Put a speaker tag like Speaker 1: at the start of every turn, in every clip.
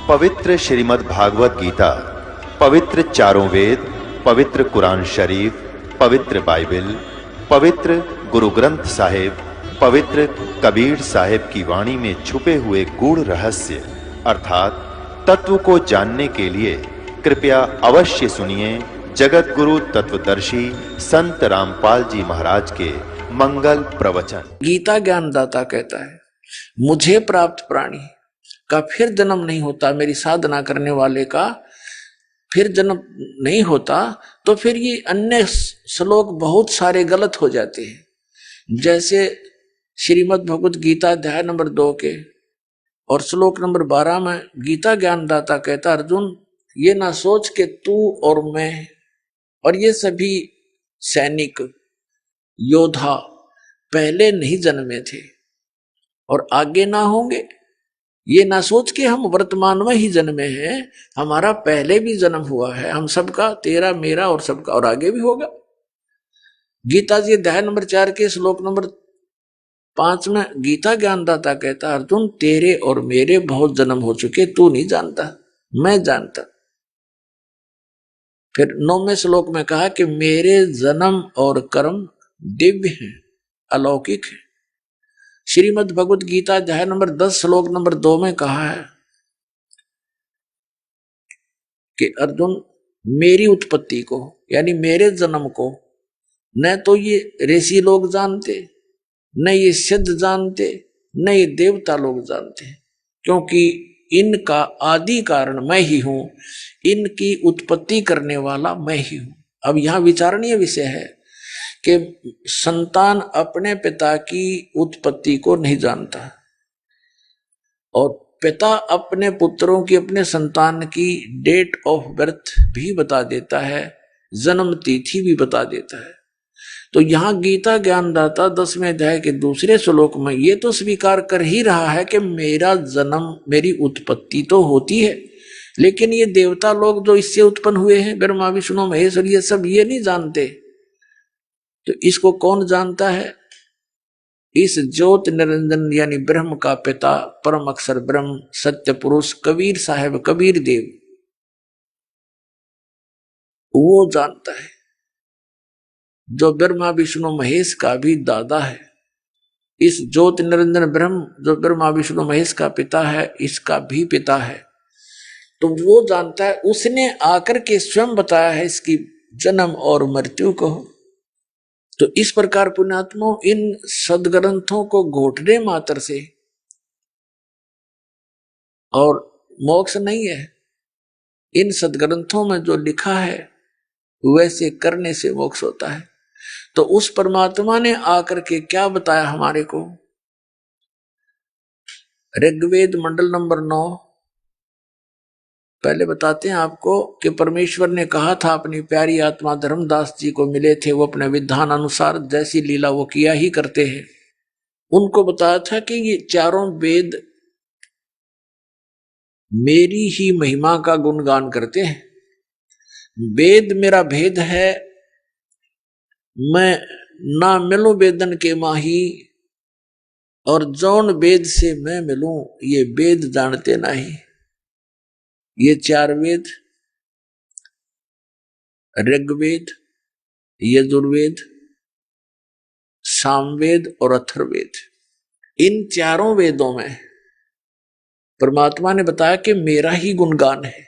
Speaker 1: पवित्र श्रीमद् भागवत गीता, पवित्र चारों वेद, पवित्र कुरान शरीफ, पवित्र बाइबल, पवित्र गुरु ग्रंथ साहिब, पवित्र कबीर साहिब की वाणी में छुपे हुए गूढ़ रहस्य अर्थात तत्व को जानने के लिए कृपया अवश्य सुनिए जगत गुरु तत्वदर्शी संत रामपाल जी महाराज के मंगल प्रवचन।
Speaker 2: गीता ज्ञानदाता कहता है, मुझे प्राप्त प्राणी का फिर जन्म नहीं होता। मेरी साधना करने वाले का फिर जन्म नहीं होता। तो फिर ये अन्य श्लोक बहुत सारे गलत हो जाते हैं। जैसे श्रीमद् भगवत गीता अध्याय नंबर 2 के और श्लोक नंबर 12 में गीता ज्ञानदाता कहता, अर्जुन ये ना सोच के तू और मैं और ये सभी सैनिक योद्धा पहले नहीं जन्मे थे और आगे ना होंगे। ये ना सोच के हम वर्तमान में ही जन्मे हैं, हमारा पहले भी जन्म हुआ है, हम सबका, तेरा मेरा और सबका, और आगे भी होगा। गीता जी अध्याय नंबर 4 के श्लोक नंबर 5 में गीता ज्ञानदाता कहता, अर्जुन तेरे और मेरे बहुत जन्म हो चुके, तू नहीं जानता, मैं जानता। फिर 9वें श्लोक में कहा कि मेरे जन्म और कर्म दिव्य हैं, अलौकिक है। श्रीमद् भगवत गीता अध्याय नंबर 10 श्लोक नंबर 2 में कहा है कि अर्जुन मेरी उत्पत्ति को यानी मेरे जन्म को न तो ये ऋषि लोग जानते, न ये सिद्ध जानते, न ये देवता लोग जानते, क्योंकि इनका आदि कारण मैं ही हूं, इनकी उत्पत्ति करने वाला मैं ही हूं। अब यहां विचारणीय विषय है कि संतान अपने पिता की उत्पत्ति को नहीं जानता और पिता अपने पुत्रों की, अपने संतान की डेट ऑफ बर्थ भी बता देता है, जन्म तिथि भी बता देता है। तो यहां गीता ज्ञानदाता 10वें अध्याय के दूसरे श्लोक में ये तो स्वीकार कर ही रहा है कि मेरा जन्म, मेरी उत्पत्ति तो होती है, लेकिन ये देवता लोग जो इससे उत्पन्न हुए हैं, ब्रह्मा विष्णु महेश, और ये सब ये नहीं जानते। तो इसको कौन जानता है? इस ज्योत निरंजन यानी ब्रह्म का पिता, परम अक्षर ब्रह्म, सत्य पुरुष कबीर साहब, कबीर देव, वो जानता है, जो ब्रह्मा विष्णु महेश का भी दादा है। इस ज्योत निरंजन ब्रह्म जो ब्रह्मा विष्णु महेश का पिता है, इसका भी पिता है। तो वो जानता है, उसने आकर के स्वयं बताया है इसकी जन्म और मृत्यु को। तो इस प्रकार पुण्यात्मा इन सदग्रंथों को घोटने मात्र से और मोक्ष नहीं है। इन सदग्रंथों में जो लिखा है वैसे करने से मोक्ष होता है। तो उस परमात्मा ने आकर के क्या बताया हमारे को? ऋग्वेद मंडल नंबर 9 पहले बताते हैं आपको कि परमेश्वर ने कहा था अपनी प्यारी आत्मा धर्मदास जी को मिले थे, वो अपने विधान अनुसार जैसी लीला वो किया ही करते हैं। उनको बताया था कि ये चारों वेद मेरी ही महिमा का गुणगान करते हैं। वेद मेरा भेद है, मैं ना मिलूं वेदन के माही, और जौन वेद से मैं मिलूं ये वेद जानते नहीं। ये 4 वेद, ऋग्वेद, यजुर्वेद, सामवेद और अथर्ववेद, इन चारों वेदों में परमात्मा ने बताया कि मेरा ही गुणगान है।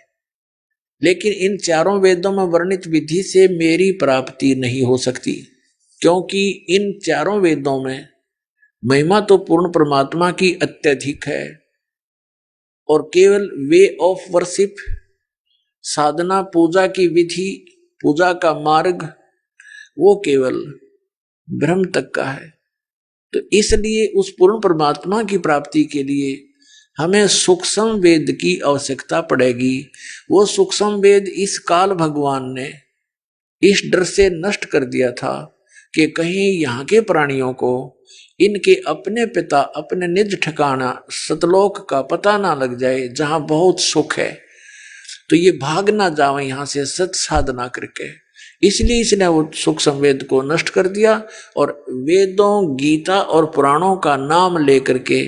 Speaker 2: लेकिन इन चारों वेदों में वर्णित विधि से मेरी प्राप्ति नहीं हो सकती, क्योंकि इन चारों वेदों में महिमा तो पूर्ण परमात्मा की अत्यधिक है और केवल वे ऑफ वर्शिप, साधना, पूजा की विधि, पूजा का मार्ग, वो केवल ब्रह्म तक का है। तो इसलिए उस पूर्ण परमात्मा की प्राप्ति के लिए हमें सूक्ष्म वेद की आवश्यकता पड़ेगी। वो सूक्ष्म वेद इस काल भगवान ने इस डर से नष्ट कर दिया था कि कहीं यहाँ के प्राणियों को इनके अपने पिता, अपने निज ठिकाना सतलोक का पता ना लग जाए, जहां बहुत सुख है, तो ये भाग ना जावे यहां से सत साधना करके। इसलिए इसने वो सूक्ष्म वेद को नष्ट कर दिया और वेदों, गीता और पुराणों का नाम लेकर के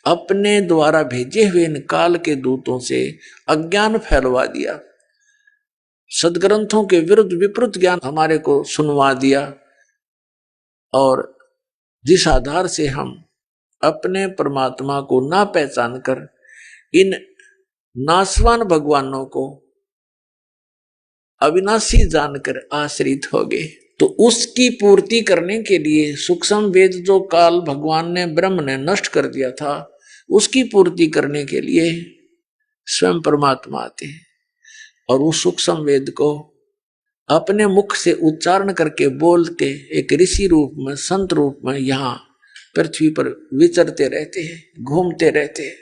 Speaker 2: अपने द्वारा भेजे हुए इन काल के दूतों से अज्ञान फैलवा दिया, सदग्रंथों के विरुद्ध विपरीत ज्ञान हमारे को सुनवा दिया, और जिस आधार से हम अपने परमात्मा को ना पहचान कर इन नासवान भगवानों को अविनाशी जानकर आश्रित हो गए। तो उसकी पूर्ति करने के लिए सूक्ष्म वेद जो काल भगवान ने ब्रह्म ने नष्ट कर दिया था, उसकी पूर्ति करने के लिए स्वयं परमात्मा आते हैं और उस सूक्ष्म वेद को अपने मुख से उच्चारण करके बोल के एक ऋषि रूप में, संत रूप में यहाँ पृथ्वी पर विचरते रहते हैं, घूमते रहते हैं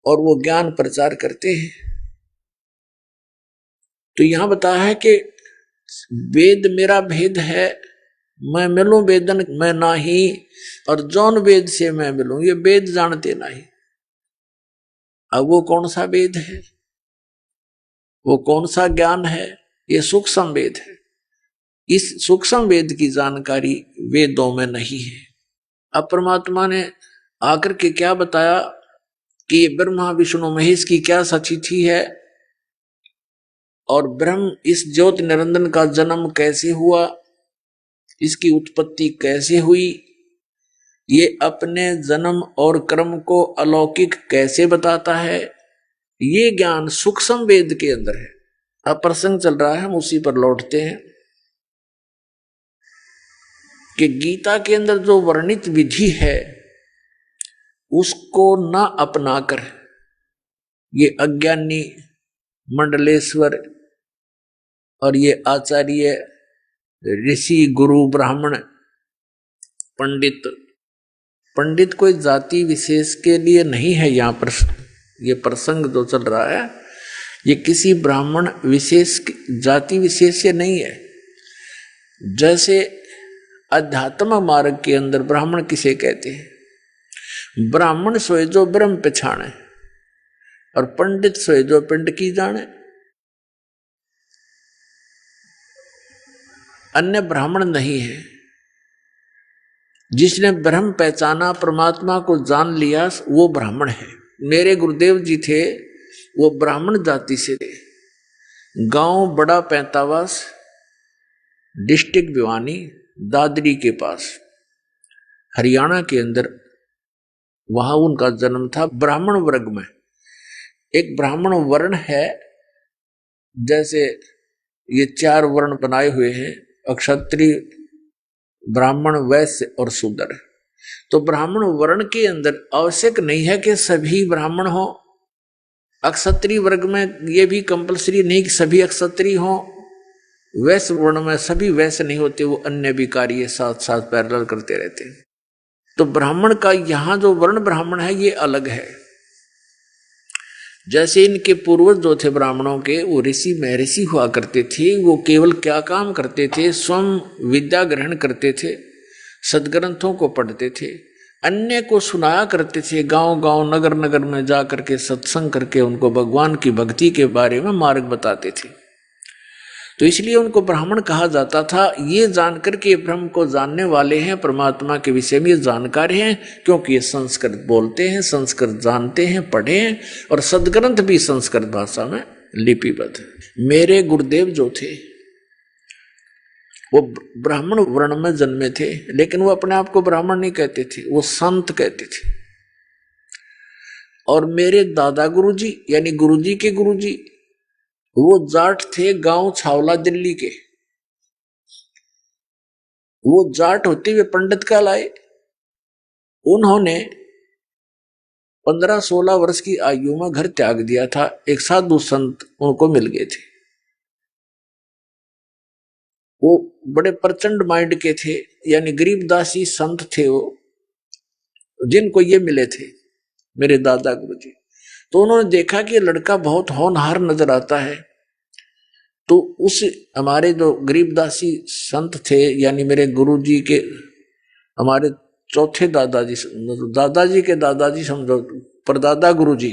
Speaker 2: और वो ज्ञान प्रचार करते हैं। तो यहां बताया है कि वेद मेरा भेद है, मैं मिलूं वेदन मैं नाही, और जौन वेद से मैं मिलूं ये वेद जानते नहीं। अब वो कौन सा वेद है, वो कौन सा ज्ञान है? ये सूक्ष्म वेद है। इस सूक्ष्म वेद की जानकारी वेदों में नहीं है। अब परमात्मा ने आकर के क्या बताया कि ये ब्रह्मा विष्णु महेश की क्या सचिथि है, और ब्रह्म इस ज्योति निरंजन का जन्म कैसे हुआ, इसकी उत्पत्ति कैसे हुई, ये अपने जन्म और कर्म को अलौकिक कैसे बताता है, ये ज्ञान सूक्ष्म वेद के अंदर है। अब प्रसंग चल रहा है, हम उसी पर लौटते हैं कि गीता के अंदर जो वर्णित विधि है उसको न अपनाकर ये अज्ञानी मंडलेश्वर और ये आचार्य ऋषि गुरु ब्राह्मण पंडित कोई जाति विशेष के लिए नहीं है। यहाँ पर ये प्रसंग जो चल रहा है ये किसी ब्राह्मण विशेष जाति विशेष से नहीं है। जैसे अध्यात्म मार्ग के अंदर ब्राह्मण किसे कहते हैं? ब्राह्मण सोए जो ब्रह्म पछाणे और पंडित सोए जो पिंड की जाने। अन्य ब्राह्मण नहीं है। जिसने ब्रह्म पहचाना, परमात्मा को जान लिया, वो ब्राह्मण है। मेरे गुरुदेव जी थे, वो ब्राह्मण जाति से थे। गांव बड़ा पैंतावास, डिस्ट्रिक्ट भिवानी, दादरी के पास, हरियाणा के अंदर, वहां उनका जन्म था। ब्राह्मण वर्ग में एक ब्राह्मण वर्ण है, जैसे ये 4 वर्ण बनाए हुए हैं, क्षत्रिय, ब्राह्मण, वैश्य और शूद्र। तो ब्राह्मण वर्ण के अंदर आवश्यक नहीं है कि सभी ब्राह्मण हो। अक्षत्रिय वर्ग में ये भी कंपलसरी नहीं कि सभी अक्षत्रिय हो। वैश्य वर्ण में सभी वैश्य नहीं होते, वो अन्य भी कार्य साथ साथ पैरेलल करते रहते हैं। तो ब्राह्मण का यहाँ जो वर्ण ब्राह्मण है ये अलग है। जैसे इनके पूर्वज जो थे ब्राह्मणों के, वो ऋषि महर्षि हुआ करते थे। वो केवल क्या काम करते थे? स्वयं विद्या ग्रहण करते थे, सदग्रंथों को पढ़ते थे, अन्य को सुनाया करते थे। गांव गांव नगर नगर में जा करके सत्संग करके उनको भगवान की भक्ति के बारे में मार्ग बताते थे। तो इसलिए उनको ब्राह्मण कहा जाता था। ये जानकर के ब्रह्म को जानने वाले हैं, परमात्मा के विषय में जानकार हैं, क्योंकि ये संस्कृत बोलते हैं, संस्कृत जानते हैं, पढ़े हैं, और सदग्रंथ भी संस्कृत भाषा में लिपिबद्ध। मेरे गुरुदेव जो थे वो ब्राह्मण वर्ण में जन्मे थे, लेकिन वो अपने आप को ब्राह्मण नहीं कहते थे, वो संत कहते थे। और मेरे दादा गुरुजी यानी गुरुजी के गुरुजी वो जाट थे, गांव छावला दिल्ली के। वो जाट होते हुए पंडित कहलाए। उन्होंने 15-16 वर्ष की आयु में घर त्याग दिया था। एक साधु संत उनको मिल गए थे। वो बड़े प्रचंड माइंड के थे, यानी गरीबदासी संत थे वो, जिनको ये मिले थे मेरे दादा गुरुजी। तो उन्होंने देखा कि लड़का बहुत होनहार नजर आता है। तो उस हमारे जो गरीबदासी संत थे, यानी मेरे गुरुजी के, हमारे चौथे दादाजी, दादाजी के दादाजी समझो, परदादा गुरुजी,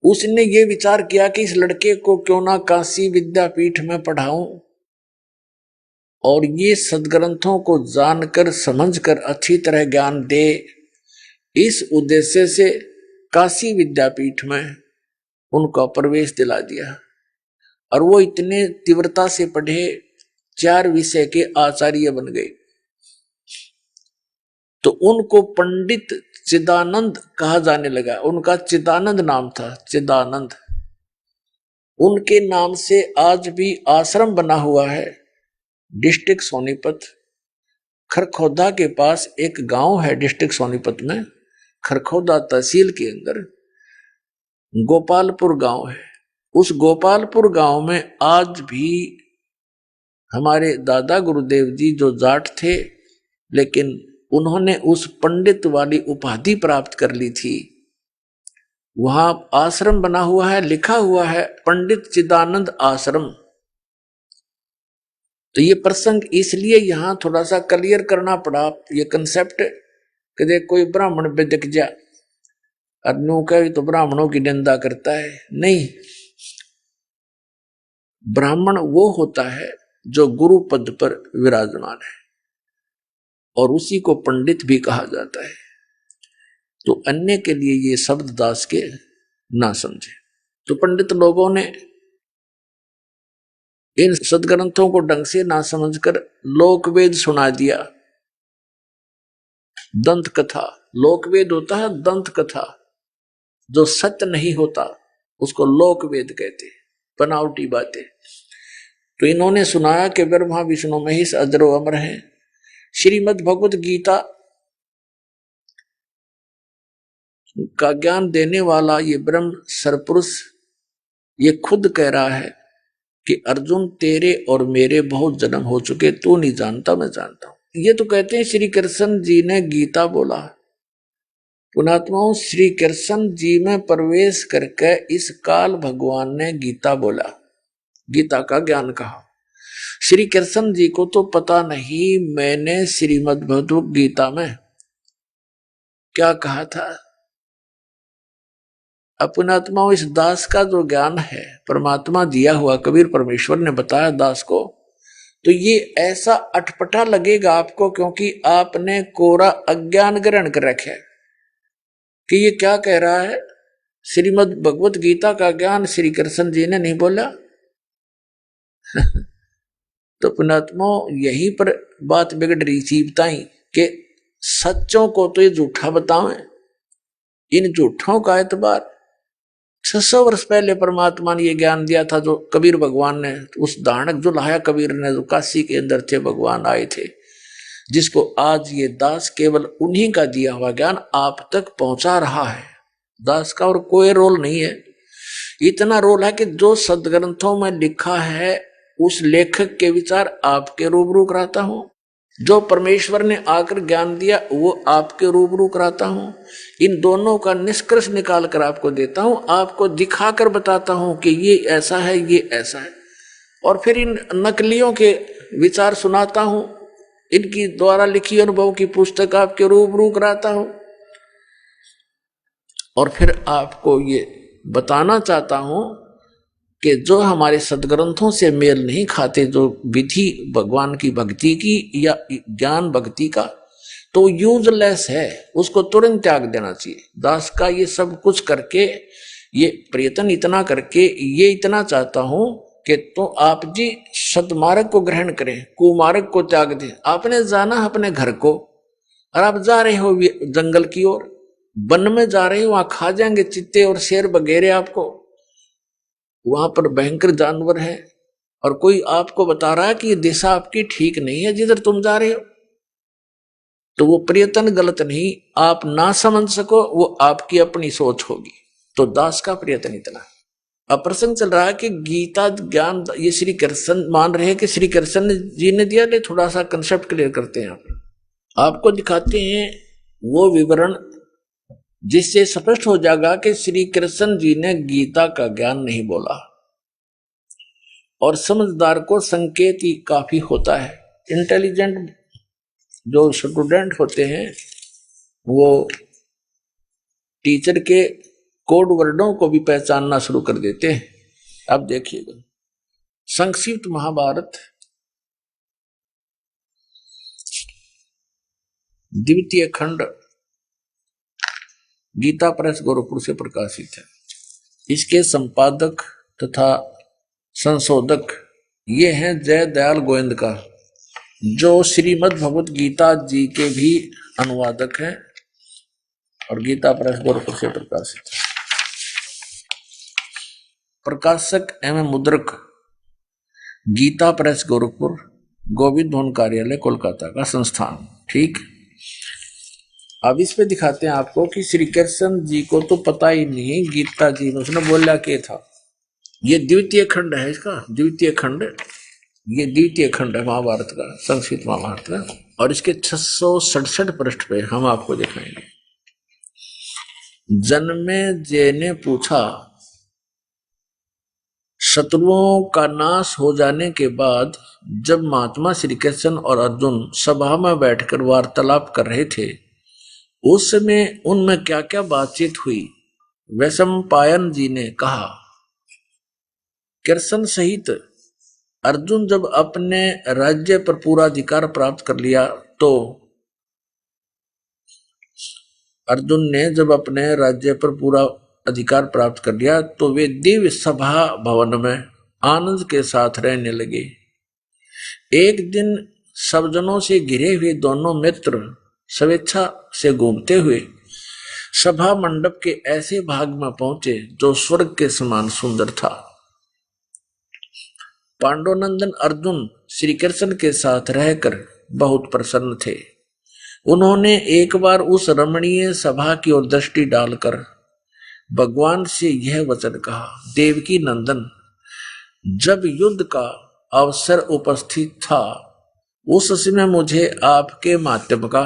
Speaker 2: उसने ये विचार किया कि इस लड़के को क्यों ना काशी विद्यापीठ में पढ़ाऊं और ये सदग्रंथों को जानकर समझकर अच्छी तरह ज्ञान दे, इस उद्देश्य से काशी विद्यापीठ में उनका प्रवेश दिला दिया और वो इतने तीव्रता से पढ़े, 4 विषय के आचार्य बन गए। तो उनको पंडित चिदानंद कहा जाने लगा। उनका चिदानंद नाम था, चिदानंद। उनके नाम से आज भी आश्रम बना हुआ है डिस्ट्रिक्ट सोनीपत। खरखौदा के पास एक गांव है डिस्ट्रिक्ट सोनीपत में, खरखौदा तहसील के अंदर गोपालपुर गांव है। उस गोपालपुर गांव में आज भी हमारे दादा गुरुदेव जी जो जाट थे, लेकिन उन्होंने उस पंडित वाली उपाधि प्राप्त कर ली थी, वहां आश्रम बना हुआ है, लिखा हुआ है पंडित चिदानंद आश्रम। तो ये प्रसंग इसलिए यहां थोड़ा सा क्लियर करना पड़ा, ये कंसेप्ट कि देख कोई ब्राह्मण पे दिख जा और नो कहे तो ब्राह्मणों की निंदा करता है। नहीं, ब्राह्मण वो होता है जो गुरु पद पर विराजमान है और उसी को पंडित भी कहा जाता है। तो अन्य के लिए ये शब्द दास के ना समझे। तो पंडित लोगों ने इन सदग्रंथों को ढंग से ना समझकर लोकवेद सुना दिया। दंत कथा, लोकवेद होता है दंत कथा, जो सत्य नहीं होता उसको लोकवेद कहते, बनावटी बातें। तो इन्होंने सुनाया कि ब्रह्मा विष्णु महेश अजरो अमर है। श्रीमद् भगवत गीता का ज्ञान देने वाला ये ब्रह्म सरपुरुष ये खुद कह रहा है कि अर्जुन तेरे और मेरे बहुत जन्म हो चुके, तू नहीं जानता मैं जानता हूं। ये तो कहते हैं श्री कृष्ण जी ने गीता बोला। पुणात्माओं, श्री कृष्ण जी में प्रवेश करके इस काल भगवान ने गीता बोला, गीता का ज्ञान कहा। श्री कृष्ण जी को तो पता नहीं मैंने श्रीमद् भगवत गीता में क्या कहा था। अपनात्माओं, इस दास का जो ज्ञान है परमात्मा दिया हुआ, कबीर परमेश्वर ने बताया दास को, तो ये ऐसा अटपटा लगेगा आपको, क्योंकि आपने कोरा अज्ञान ग्रहण कर रखा है कि ये क्या कह रहा है। श्रीमद् भगवत गीता का ज्ञान श्री कृष्ण जी ने नहीं बोला। तो पुणात्माओं, यहीं पर बात बिगड़ रही जीवताई के सच्चों को तो ये झूठा बताओ। इन झूठों का एतबार 600 वर्ष पहले परमात्मा ने ये ज्ञान दिया था, जो कबीर भगवान ने, उस दानक जो लाया कबीर ने, जो काशी के अंदर थे, भगवान आए थे, जिसको आज ये दास केवल उन्हीं का दिया हुआ ज्ञान आप तक पहुंचा रहा है। दास का और कोई रोल नहीं है। इतना रोल है कि जो सदग्रंथों में लिखा है उस लेखक के विचार आपके रूबरू कराता हूं, जो परमेश्वर ने आकर ज्ञान दिया वो आपके रूबरू कराता हूं। इन दोनों का निष्कर्ष निकाल कर आपको देता हूं, आपको दिखाकर बताता हूं कि ये ऐसा है, ये ऐसा है, और फिर इन नकलियों के विचार सुनाता हूं, इनकी द्वारा लिखी अनुभव की पुस्तक आपके रूबरू कराता हूं, और फिर आपको ये बताना चाहता हूं कि जो हमारे सदग्रंथों से मेल नहीं खाते, जो विधि भगवान की भक्ति की या ज्ञान भक्ति का, तो यूजलेस है, उसको तुरंत त्याग देना चाहिए। दास का ये सब कुछ करके, ये प्रयत्न इतना करके, ये इतना चाहता हूं कि तो आप जी सदमार्ग को ग्रहण करें, कुमार्ग को त्याग दें। आपने जाना अपने घर को और आप जा रहे हो जंगल की ओर, वन में जा रहे हो, वहां खा जाएंगे चित्ते और शेर वगैरह आपको, वहां पर भयंकर जानवर है, और कोई आपको बता रहा है कि ये दिशा आपकी ठीक नहीं है जिधर तुम जा रहे हो, तो वो प्रयत्न गलत नहीं, आप ना समझ सको, वो आपकी अपनी सोच होगी। तो दास का प्रयत्न इतना। अब प्रसंग चल रहा है कि गीता ज्ञान ये श्री कृष्ण मान रहे हैं कि श्री कृष्ण जी ने दिया। ले थोड़ा सा कंसेप्ट क्लियर करते हैं, आपको दिखाते हैं वो विवरण जिससे स्पष्ट हो जाएगा कि श्री कृष्ण जी ने गीता का ज्ञान नहीं बोला, और समझदार को संकेत ही काफी होता है। इंटेलिजेंट जो स्टूडेंट होते हैं वो टीचर के कोड वर्डों को भी पहचानना शुरू कर देते हैं। अब देखिएगा, संक्षिप्त महाभारत द्वितीय खंड गीता प्रेस गोरखपुर से प्रकाशित है। इसके संपादक तथा संशोधक ये हैं जय दयाल गोविंद का, जो श्रीमद् भगवत गीता जी के भी अनुवादक हैं और गीता प्रेस गोरखपुर से प्रकाशित है। प्रकाशक एवं मुद्रक गीता प्रेस गोरखपुर, गोविंद भवन कार्यालय कोलकाता का संस्थान। ठीक, अब इस पे दिखाते हैं आपको कि श्री कृष्ण जी को तो पता ही नहीं गीता जी में उसने बोला क्या था। ये द्वितीय खंड है, इसका द्वितीय खंड, ये द्वितीय खंड है महाभारत का, संस्कृत महाभारत का, और इसके 667 पृष्ठ पे हम आपको दिखाएंगे। जन्मेजय ने पूछा, शत्रुओं का नाश हो जाने के बाद जब महात्मा श्री कृष्ण और अर्जुन सभा में बैठकर वार्तालाप कर रहे थे, उस समय उनमें क्या क्या बातचीत हुई। वैशंपायन जी ने कहा, कृष्ण सहित अर्जुन जब अपने राज्य पर पूरा अधिकार प्राप्त कर लिया तो अर्जुन ने जब अपने राज्य पर पूरा अधिकार प्राप्त कर लिया तो वे दिव्य सभा भवन में आनंद के साथ रहने लगे। एक दिन सब जनों से घिरे हुए दोनों मित्र स्वेच्छा से घूमते हुए सभा मंडप के ऐसे भाग में पहुंचे जो स्वर्ग के समान सुंदर था। पांडुनंदन अर्जुन श्री कृष्ण के साथ रहकर बहुत प्रसन्न थे। उन्होंने एक बार उस रमणीय सभा की ओर दृष्टि डालकर भगवान से यह वचन कहा, देवकी नंदन, जब युद्ध का अवसर उपस्थित था उस समय मुझे आपके माध्यम का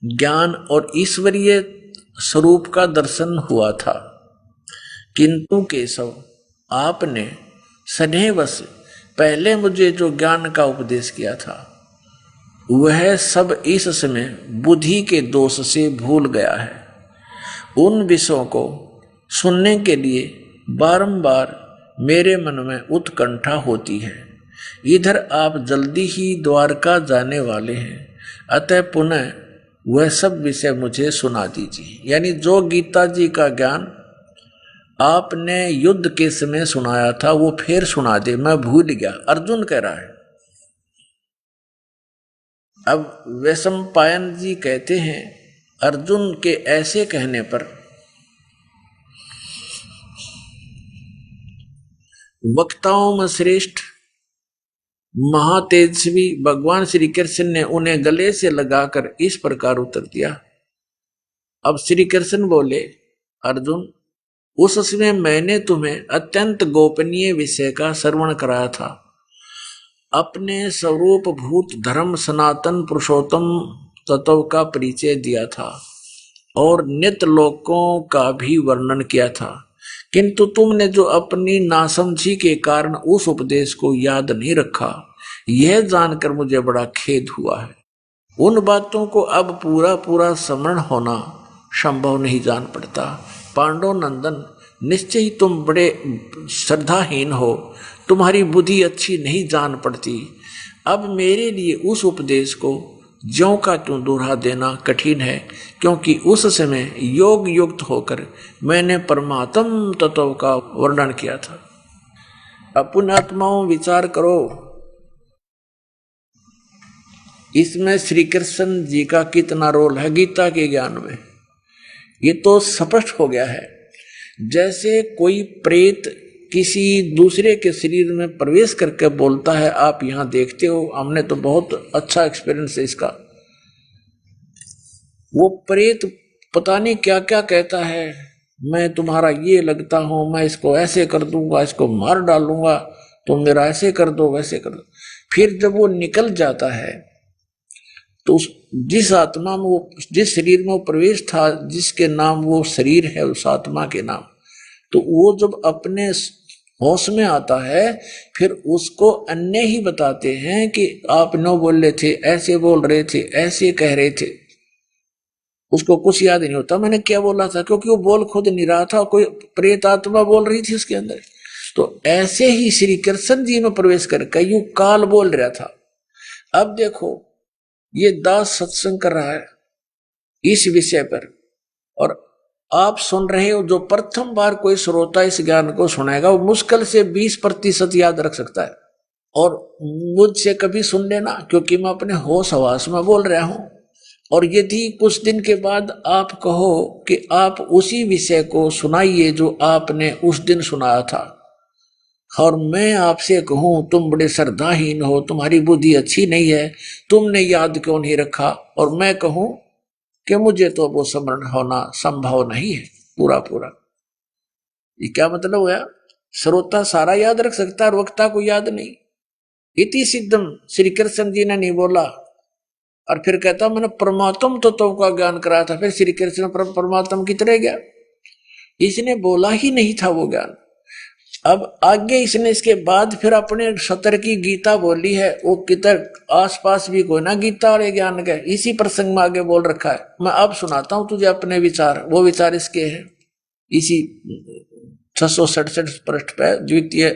Speaker 2: ज्ञान और ईश्वरीय स्वरूप का दर्शन हुआ था, किंतु केशव आपने स्नेहवश पहले मुझे जो ज्ञान का उपदेश किया था वह सब इस समय बुद्धि के दोष से भूल गया है। उन विषयों को सुनने के लिए बारंबार मेरे मन में उत्कंठा होती है। इधर आप जल्दी ही द्वारका जाने वाले हैं, अतः पुनः वह सब विषय मुझे सुना दीजिए। यानी जो गीता जी का ज्ञान आपने युद्ध के समय सुनाया था वो फिर सुना दे, मैं भूल गया, अर्जुन कह रहा है। अब वैशंपायन जी कहते हैं, अर्जुन के ऐसे कहने पर वक्ताओं में श्रेष्ठ महातेजस्वी भगवान श्री कृष्ण ने उन्हें गले से लगाकर इस प्रकार उत्तर दिया। अब श्री कृष्ण बोले, अर्जुन, उस समय मैंने तुम्हें अत्यंत गोपनीय विषय का श्रवण कराया था। अपने स्वरूप भूत धर्म सनातन पुरुषोत्तम तत्व का परिचय दिया था और नित्य लोकों का भी वर्णन किया था, किंतु तुमने जो अपनी नासमझी के कारण उस उपदेश को याद नहीं रखा, यह जानकर मुझे बड़ा खेद हुआ है। उन बातों को अब पूरा पूरा स्मरण होना संभव नहीं जान पड़ता। पांडुनंदन, निश्चय ही तुम बड़े श्रद्धाहीन हो, तुम्हारी बुद्धि अच्छी नहीं जान पड़ती। अब मेरे लिए उस उपदेश को ज्यों का त्यों दोहरा देना कठिन है, क्योंकि उस समय योग युक्त होकर मैंने परमात्म तत्व का वर्णन किया था। अपन आत्माओं विचार करो, इसमें श्री कृष्ण जी का कितना रोल है गीता के ज्ञान में, ये तो स्पष्ट हो गया है। जैसे कोई प्रेत किसी दूसरे के शरीर में प्रवेश करके बोलता है, आप यहां देखते हो, हमने तो बहुत अच्छा एक्सपीरियंस है इसका। वो प्रेत पता नहीं क्या क्या कहता है, मैं तुम्हारा ये लगता हूं, मैं इसको ऐसे कर दूंगा, इसको मार डालूंगा, तुम मेरा ऐसे कर दो वैसे कर दो। फिर जब वो निकल जाता है तो जिस आत्मा में वो, जिस शरीर में वो प्रवेश था, जिसके नाम वो शरीर है, उस आत्मा के नाम, तो वो जब अपने होश में आता है फिर उसको अन्य ही बताते हैं कि आप नो बोल रहे थे, ऐसे बोल रहे थे, ऐसे कह रहे थे। उसको कुछ याद नहीं होता मैंने क्या बोला था, क्योंकि वो बोल खुद नहीं रहा था, कोई प्रेत आत्मा बोल रही थी उसके अंदर। तो ऐसे ही श्री कृष्ण जी में प्रवेश करके यू काल बोल रहा था। अब देखो, ये दास सत्संग कर रहा है इस विषय पर, और आप सुन रहे हो। जो प्रथम बार कोई श्रोता इस ज्ञान को सुनेगा वो मुश्किल से 20% याद रख सकता है। और मुझसे कभी सुन लेना, क्योंकि मैं अपने होश हवास में बोल रहा हूं। और यदि कुछ दिन के बाद आप कहो कि आप उसी विषय को सुनाइए जो आपने उस दिन सुनाया था, और मैं आपसे कहूं तुम बड़े श्रद्धाहीन हो, तुम्हारी बुद्धि अच्छी नहीं है, तुमने याद क्यों नहीं रखा, और मैं कहूं कि मुझे तो वो स्मरण होना संभव नहीं है पूरा पूरा, ये क्या मतलब हुआ? श्रोता सारा याद रख सकता है और वक्ता को याद नहीं। इति सिद्धम श्री कृष्ण जी ने नहीं बोला। और फिर कहता मैंने परमात्म तत्व का ज्ञान कराया था, फिर श्री कृष्ण परमात्म की तरह गया, इसने बोला ही नहीं था वो ज्ञान। अब आगे इसने इसके बाद फिर अपने सतर की गीता बोली है, वो कितर आसपास भी कोई ना गीता और ज्ञान के इसी प्रसंग में आगे बोल रखा है। मैं अब सुनाता हूं तुझे अपने विचार, वो विचार इसके हैं इसी 667 पृष्ठ पे द्वितीय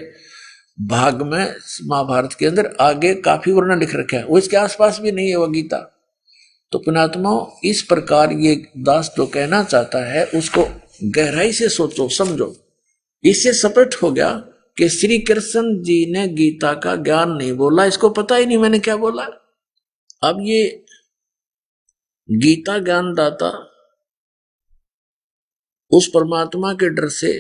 Speaker 2: भाग में महाभारत के अंदर आगे काफी वर्णन लिख रखे हैं, वो इसके आसपास भी नहीं है वो गीता। तो पुणात्मा इस प्रकार ये दास जो कहना चाहता है उसको गहराई से सोचो समझो। इससे स्पष्ट हो गया कि श्री कृष्ण जी ने गीता का ज्ञान नहीं बोला, इसको पता ही नहीं मैंने क्या बोला। अब ये गीता ज्ञान दाता उस परमात्मा के डर से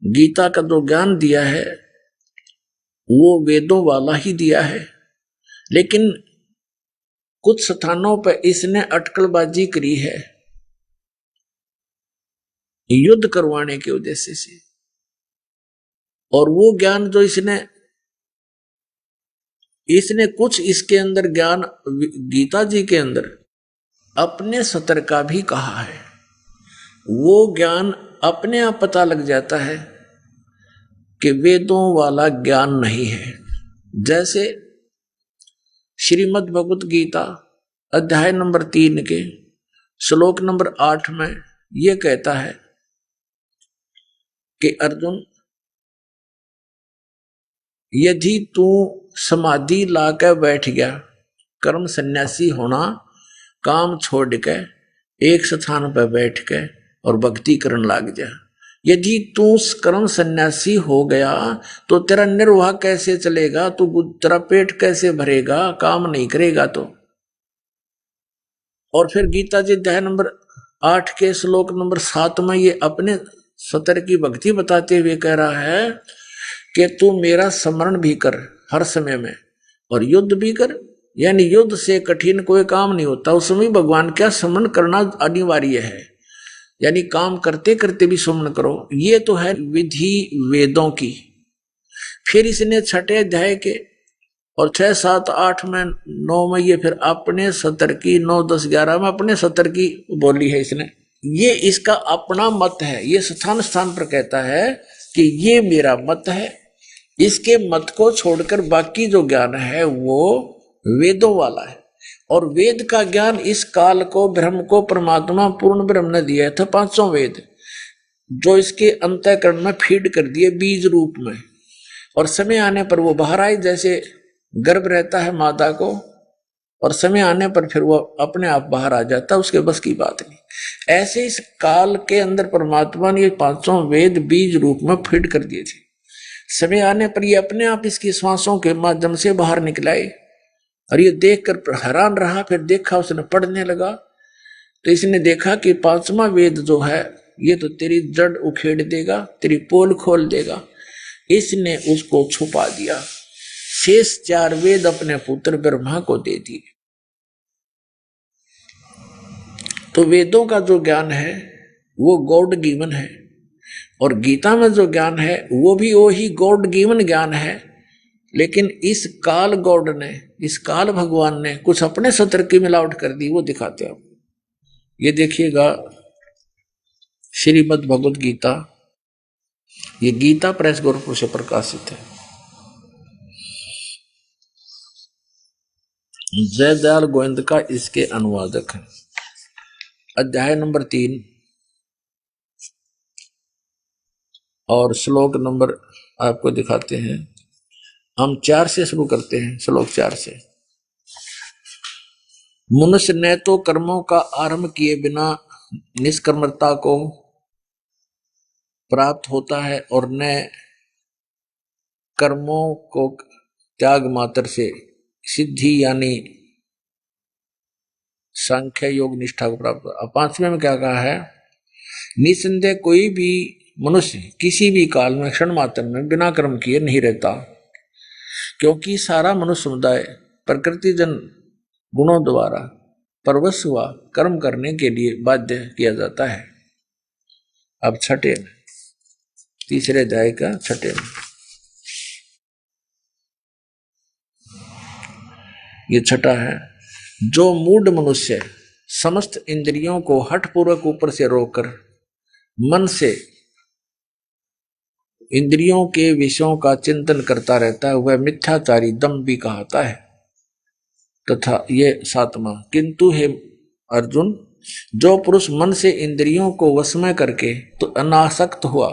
Speaker 2: गीता का जो ज्ञान दिया है वो वेदों वाला ही दिया है, लेकिन कुछ स्थानों पर इसने अटकलबाजी करी है युद्ध करवाने के उद्देश्य से। और वो ज्ञान जो इसने कुछ इसके अंदर ज्ञान गीता जी के अंदर अपने सतर का भी कहा है, वो ज्ञान अपने आप पता लग जाता है कि वेदों वाला ज्ञान नहीं है। जैसे श्रीमद् भगवत गीता अध्याय नंबर 3 के श्लोक नंबर 8 में यह कहता है कि अर्जुन यदि तू समाधि लाकर बैठ गया, कर्म सन्यासी होना, काम छोड़ के एक स्थान पर बैठ के और भक्ति करने लग जा, यदि तू कर्म सन्यासी हो गया तो तेरा निर्वाह कैसे चलेगा, तू तेरा पेट कैसे भरेगा, काम नहीं करेगा तो। और फिर गीता जी अध्याय नंबर 8 के श्लोक नंबर 7 में ये अपने सतर की भक्ति बताते हुए कह रहा है कि तू मेरा स्मरण भी कर हर समय में और युद्ध भी कर, यानी युद्ध से कठिन कोई काम नहीं होता, उसमें भगवान का स्मरण करना अनिवार्य है, यानी काम करते करते भी स्मरण करो। ये तो है विधि वेदों की। फिर इसने 6 अध्याय के और 6, 7, 8 में 9 में ये फिर अपने सतर की 9, 10, 11 में अपने सतर की बोली है इसने। ये इसका अपना मत है, ये स्थान स्थान पर कहता है कि ये मेरा मत है। इसके मत को छोड़कर बाकी जो ज्ञान है वो वेदों वाला है। और वेद का ज्ञान इस काल को ब्रह्म को परमात्मा पूर्ण ब्रह्म ने दिया था, 500 वेद जो इसके अंतःकरण में फीड कर दिए बीज रूप में, और समय आने पर वो बाहर आए, जैसे गर्भ रहता है माता को और समय आने पर फिर वो अपने आप बाहर आ जाता, उसके बस की बात नहीं। ऐसे इस काल के अंदर परमात्मा ने 500 वेद बीज रूप में फीड कर दिए थे। समय आने पर ये अपने आप इसकी श्वासों के माध्यम से बाहर निकलाए, और ये देखकर हैरान रहा। फिर देखा, उसने पढ़ने लगा तो इसने देखा कि 5वां वेद जो है ये तो तेरी जड़ उखेड़ देगा, तेरी पोल खोल देगा। इसने उसको छुपा दिया, शेष 4 वेद अपने पुत्र ब्रह्मा को दे दिए। तो वेदों का जो ज्ञान है वो गॉड गिवन है, और गीता में जो ज्ञान है वो भी वही गॉड गिवन ज्ञान है, लेकिन इस काल गॉड ने, इस काल भगवान ने कुछ अपने सत्र की मिलावट कर दी, वो दिखाते हैं। ये देखिएगा श्रीमद् भगवत गीता, ये गीता प्रेस गोरखपुर से प्रकाशित है। जयदयाल गोविंद का इसके अनुवादक है। अध्याय नंबर 3 और श्लोक नंबर आपको दिखाते हैं। हम 4 से शुरू करते हैं, श्लोक 4 से। मनुष्य ने तो कर्मों का आरंभ किए बिना निष्कर्मता को प्राप्त होता है और न कर्मों को त्याग मात्र से सिद्धि यानी सांख्य योग निष्ठा को प्राप्त होता। अब 5वें में क्या कहा है, निसंदेह कोई भी मनुष्य किसी भी काल में क्षण मात्र में बिना कर्म किए नहीं रहता, क्योंकि सारा मनुष्य समुदाय प्रकृति जन गुणों द्वारा परवश हुआ कर्म करने के लिए बाध्य किया जाता है। अब छठे में, तीसरे अध्याय का छठे में, ये छठा है, जो मूढ़ मनुष्य समस्त इंद्रियों को हठपूर्वक ऊपर से रोककर मन से इंद्रियों के विषयों का चिंतन करता रहता है, वह मिथ्याचारी दम भी कहता है। तथा ये 7वां, किंतु हे अर्जुन, जो पुरुष मन से इंद्रियों को वश में करके तो अनासक्त हुआ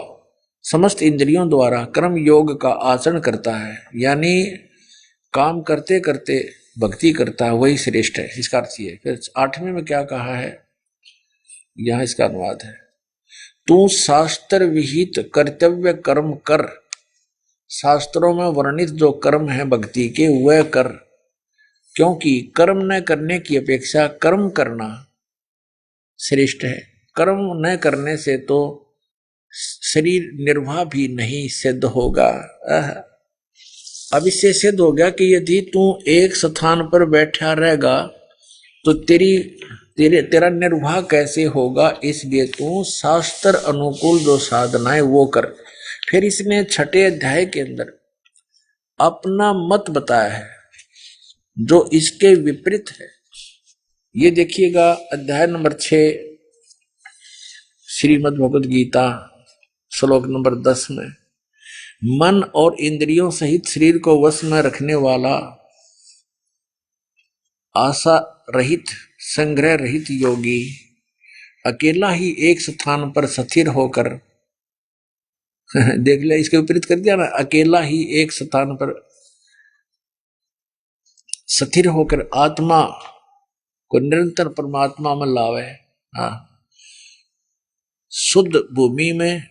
Speaker 2: समस्त इंद्रियों द्वारा कर्म योग का आचरण करता है, यानी काम करते करते भक्ति करता है, वही श्रेष्ठ है। इसका अर्थ ये। फिर 8वें में क्या कहा है, यहां इसका अनुवाद है, तू शास्त्र विहित कर्तव्य कर्म कर, शास्त्रों में वर्णित जो कर्म है भक्ति के वह कर, क्योंकि कर्म न करने की अपेक्षा कर्म करना श्रेष्ठ है। कर्म न करने से तो शरीर निर्वाह भी नहीं सिद्ध होगा। अब इससे सिद्ध हो गया कि यदि तू एक स्थान पर बैठा रहेगा तो तेरा निर्वाह कैसे होगा, इसलिए तू शास्त्र अनुकूल जो साधनाएं वो कर। फिर इसने छठे अध्याय के अंदर अपना मत बताया है जो इसके विपरीत है। ये देखिएगा अध्याय नंबर 6 श्रीमद् भगवद गीता श्लोक नंबर 10 में, मन और इंद्रियों सहित शरीर को वश में रखने वाला आशा रहित संग्रह रहित योगी अकेला ही एक स्थान पर स्थिर होकर देख लिया, इसके विपरीत कर दिया ना, अकेला ही एक स्थान पर स्थिर होकर आत्मा को निरंतर परमात्मा में लावे। शुद्ध भूमि में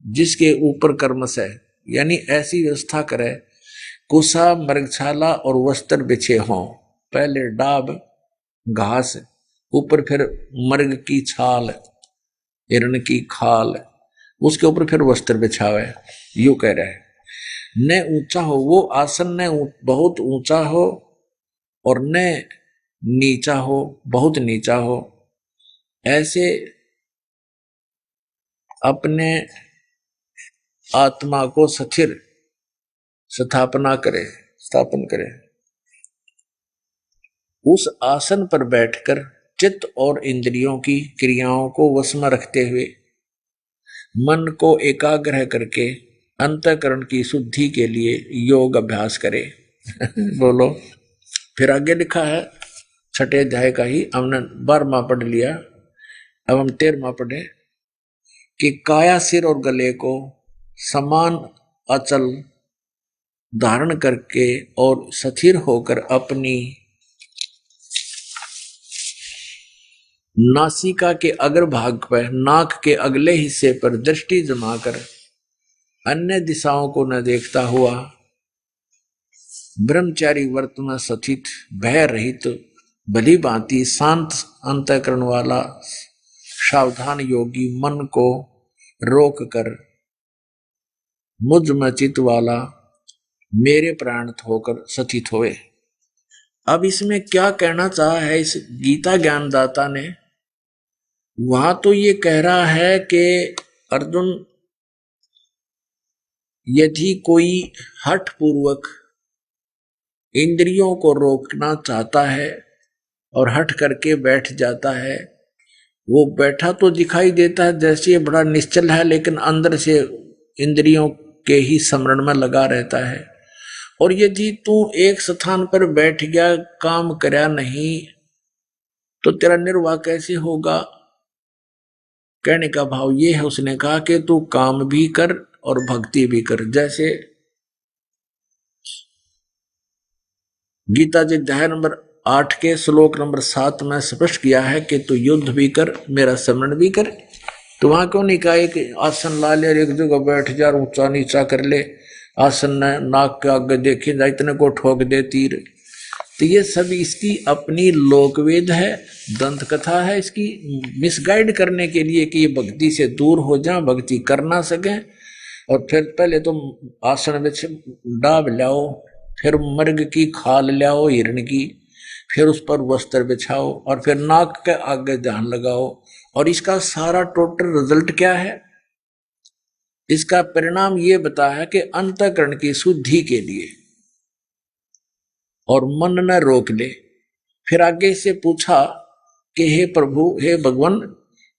Speaker 2: जिसके ऊपर कर्मश है, यानी ऐसी व्यवस्था करे कुशा मृगशाला और वस्त्र बिछे हों, पहले डाब घास, ऊपर फिर मृग की छाल हिरण की खाल, उसके ऊपर फिर वस्त्र बिछावे। यूं कह रहे हैं, न ऊंचा हो वो आसन, न बहुत ऊंचा हो और न नीचा हो बहुत नीचा हो, ऐसे अपने आत्मा को स्थिर स्थापन करे। उस आसन पर बैठकर चित्त और इंद्रियों की क्रियाओं को वश में रखते हुए मन को एकाग्र करके अंतःकरण की शुद्धि के लिए योग अभ्यास करे। बोलो। फिर आगे लिखा है छठे अध्याय का ही, हमने 12वां पढ़ लिया, अब हम 13वां पढ़े कि काया सिर और गले को समान अचल धारण करके और स्थिर होकर अपनी नासिका के अग्र भाग पर नाक के अगले हिस्से पर दृष्टि जमाकर अन्य दिशाओं को न देखता हुआ ब्रह्मचारी व्रत में स्थित भय रहित भली भांति शांत अंतःकरण वाला सावधान योगी मन को रोक कर मुझ में चित वाला मेरे प्राणत होकर स्थित होए। अब इसमें क्या कहना चाहा है इस गीता ज्ञानदाता ने, वहां तो ये कह रहा है कि अर्जुन, यदि कोई हठ पूर्वक इंद्रियों को रोकना चाहता है और हठ करके बैठ जाता है, वो बैठा तो दिखाई देता है जैसे बड़ा निश्चल है, लेकिन अंदर से इंद्रियों के ही स्मरण में लगा रहता है। और यदि तू एक स्थान पर बैठ गया, काम करया नहीं, तो तेरा निर्वाह कैसे होगा। कहने का भाव ये है, उसने कहा कि तू काम भी कर और भक्ति भी कर। जैसे गीता जी अध्याय नंबर 8 के श्लोक नंबर 7 में स्पष्ट किया है कि तू युद्ध भी कर, मेरा स्मरण भी कर। तो वहां क्यों नहीं कहा कि आसन ला ले, एक जगह बैठ जा, ऊंचा नीचा कर ले, आसन नाक के आगे देखे जा, इतने को ठोक दे तीर। तो ये सब इसकी अपनी लोकवेद है, दंत कथा है, इसकी मिसगाइड करने के लिए कि ये भक्ति से दूर हो जाए, भक्ति कर ना सके। और फिर पहले तो आसन में डाब लाओ, फिर मर्ग की खाल लाओ हिरण की, फिर उस पर वस्त्र बिछाओ और फिर नाक के आगे ध्यान लगाओ। और इसका सारा टोटल रिजल्ट क्या है? इसका परिणाम ये बता है कि अंतःकरण की शुद्धि के लिए और मन न रोक ले। फिर आगे से पूछा कि हे प्रभु, हे भगवान,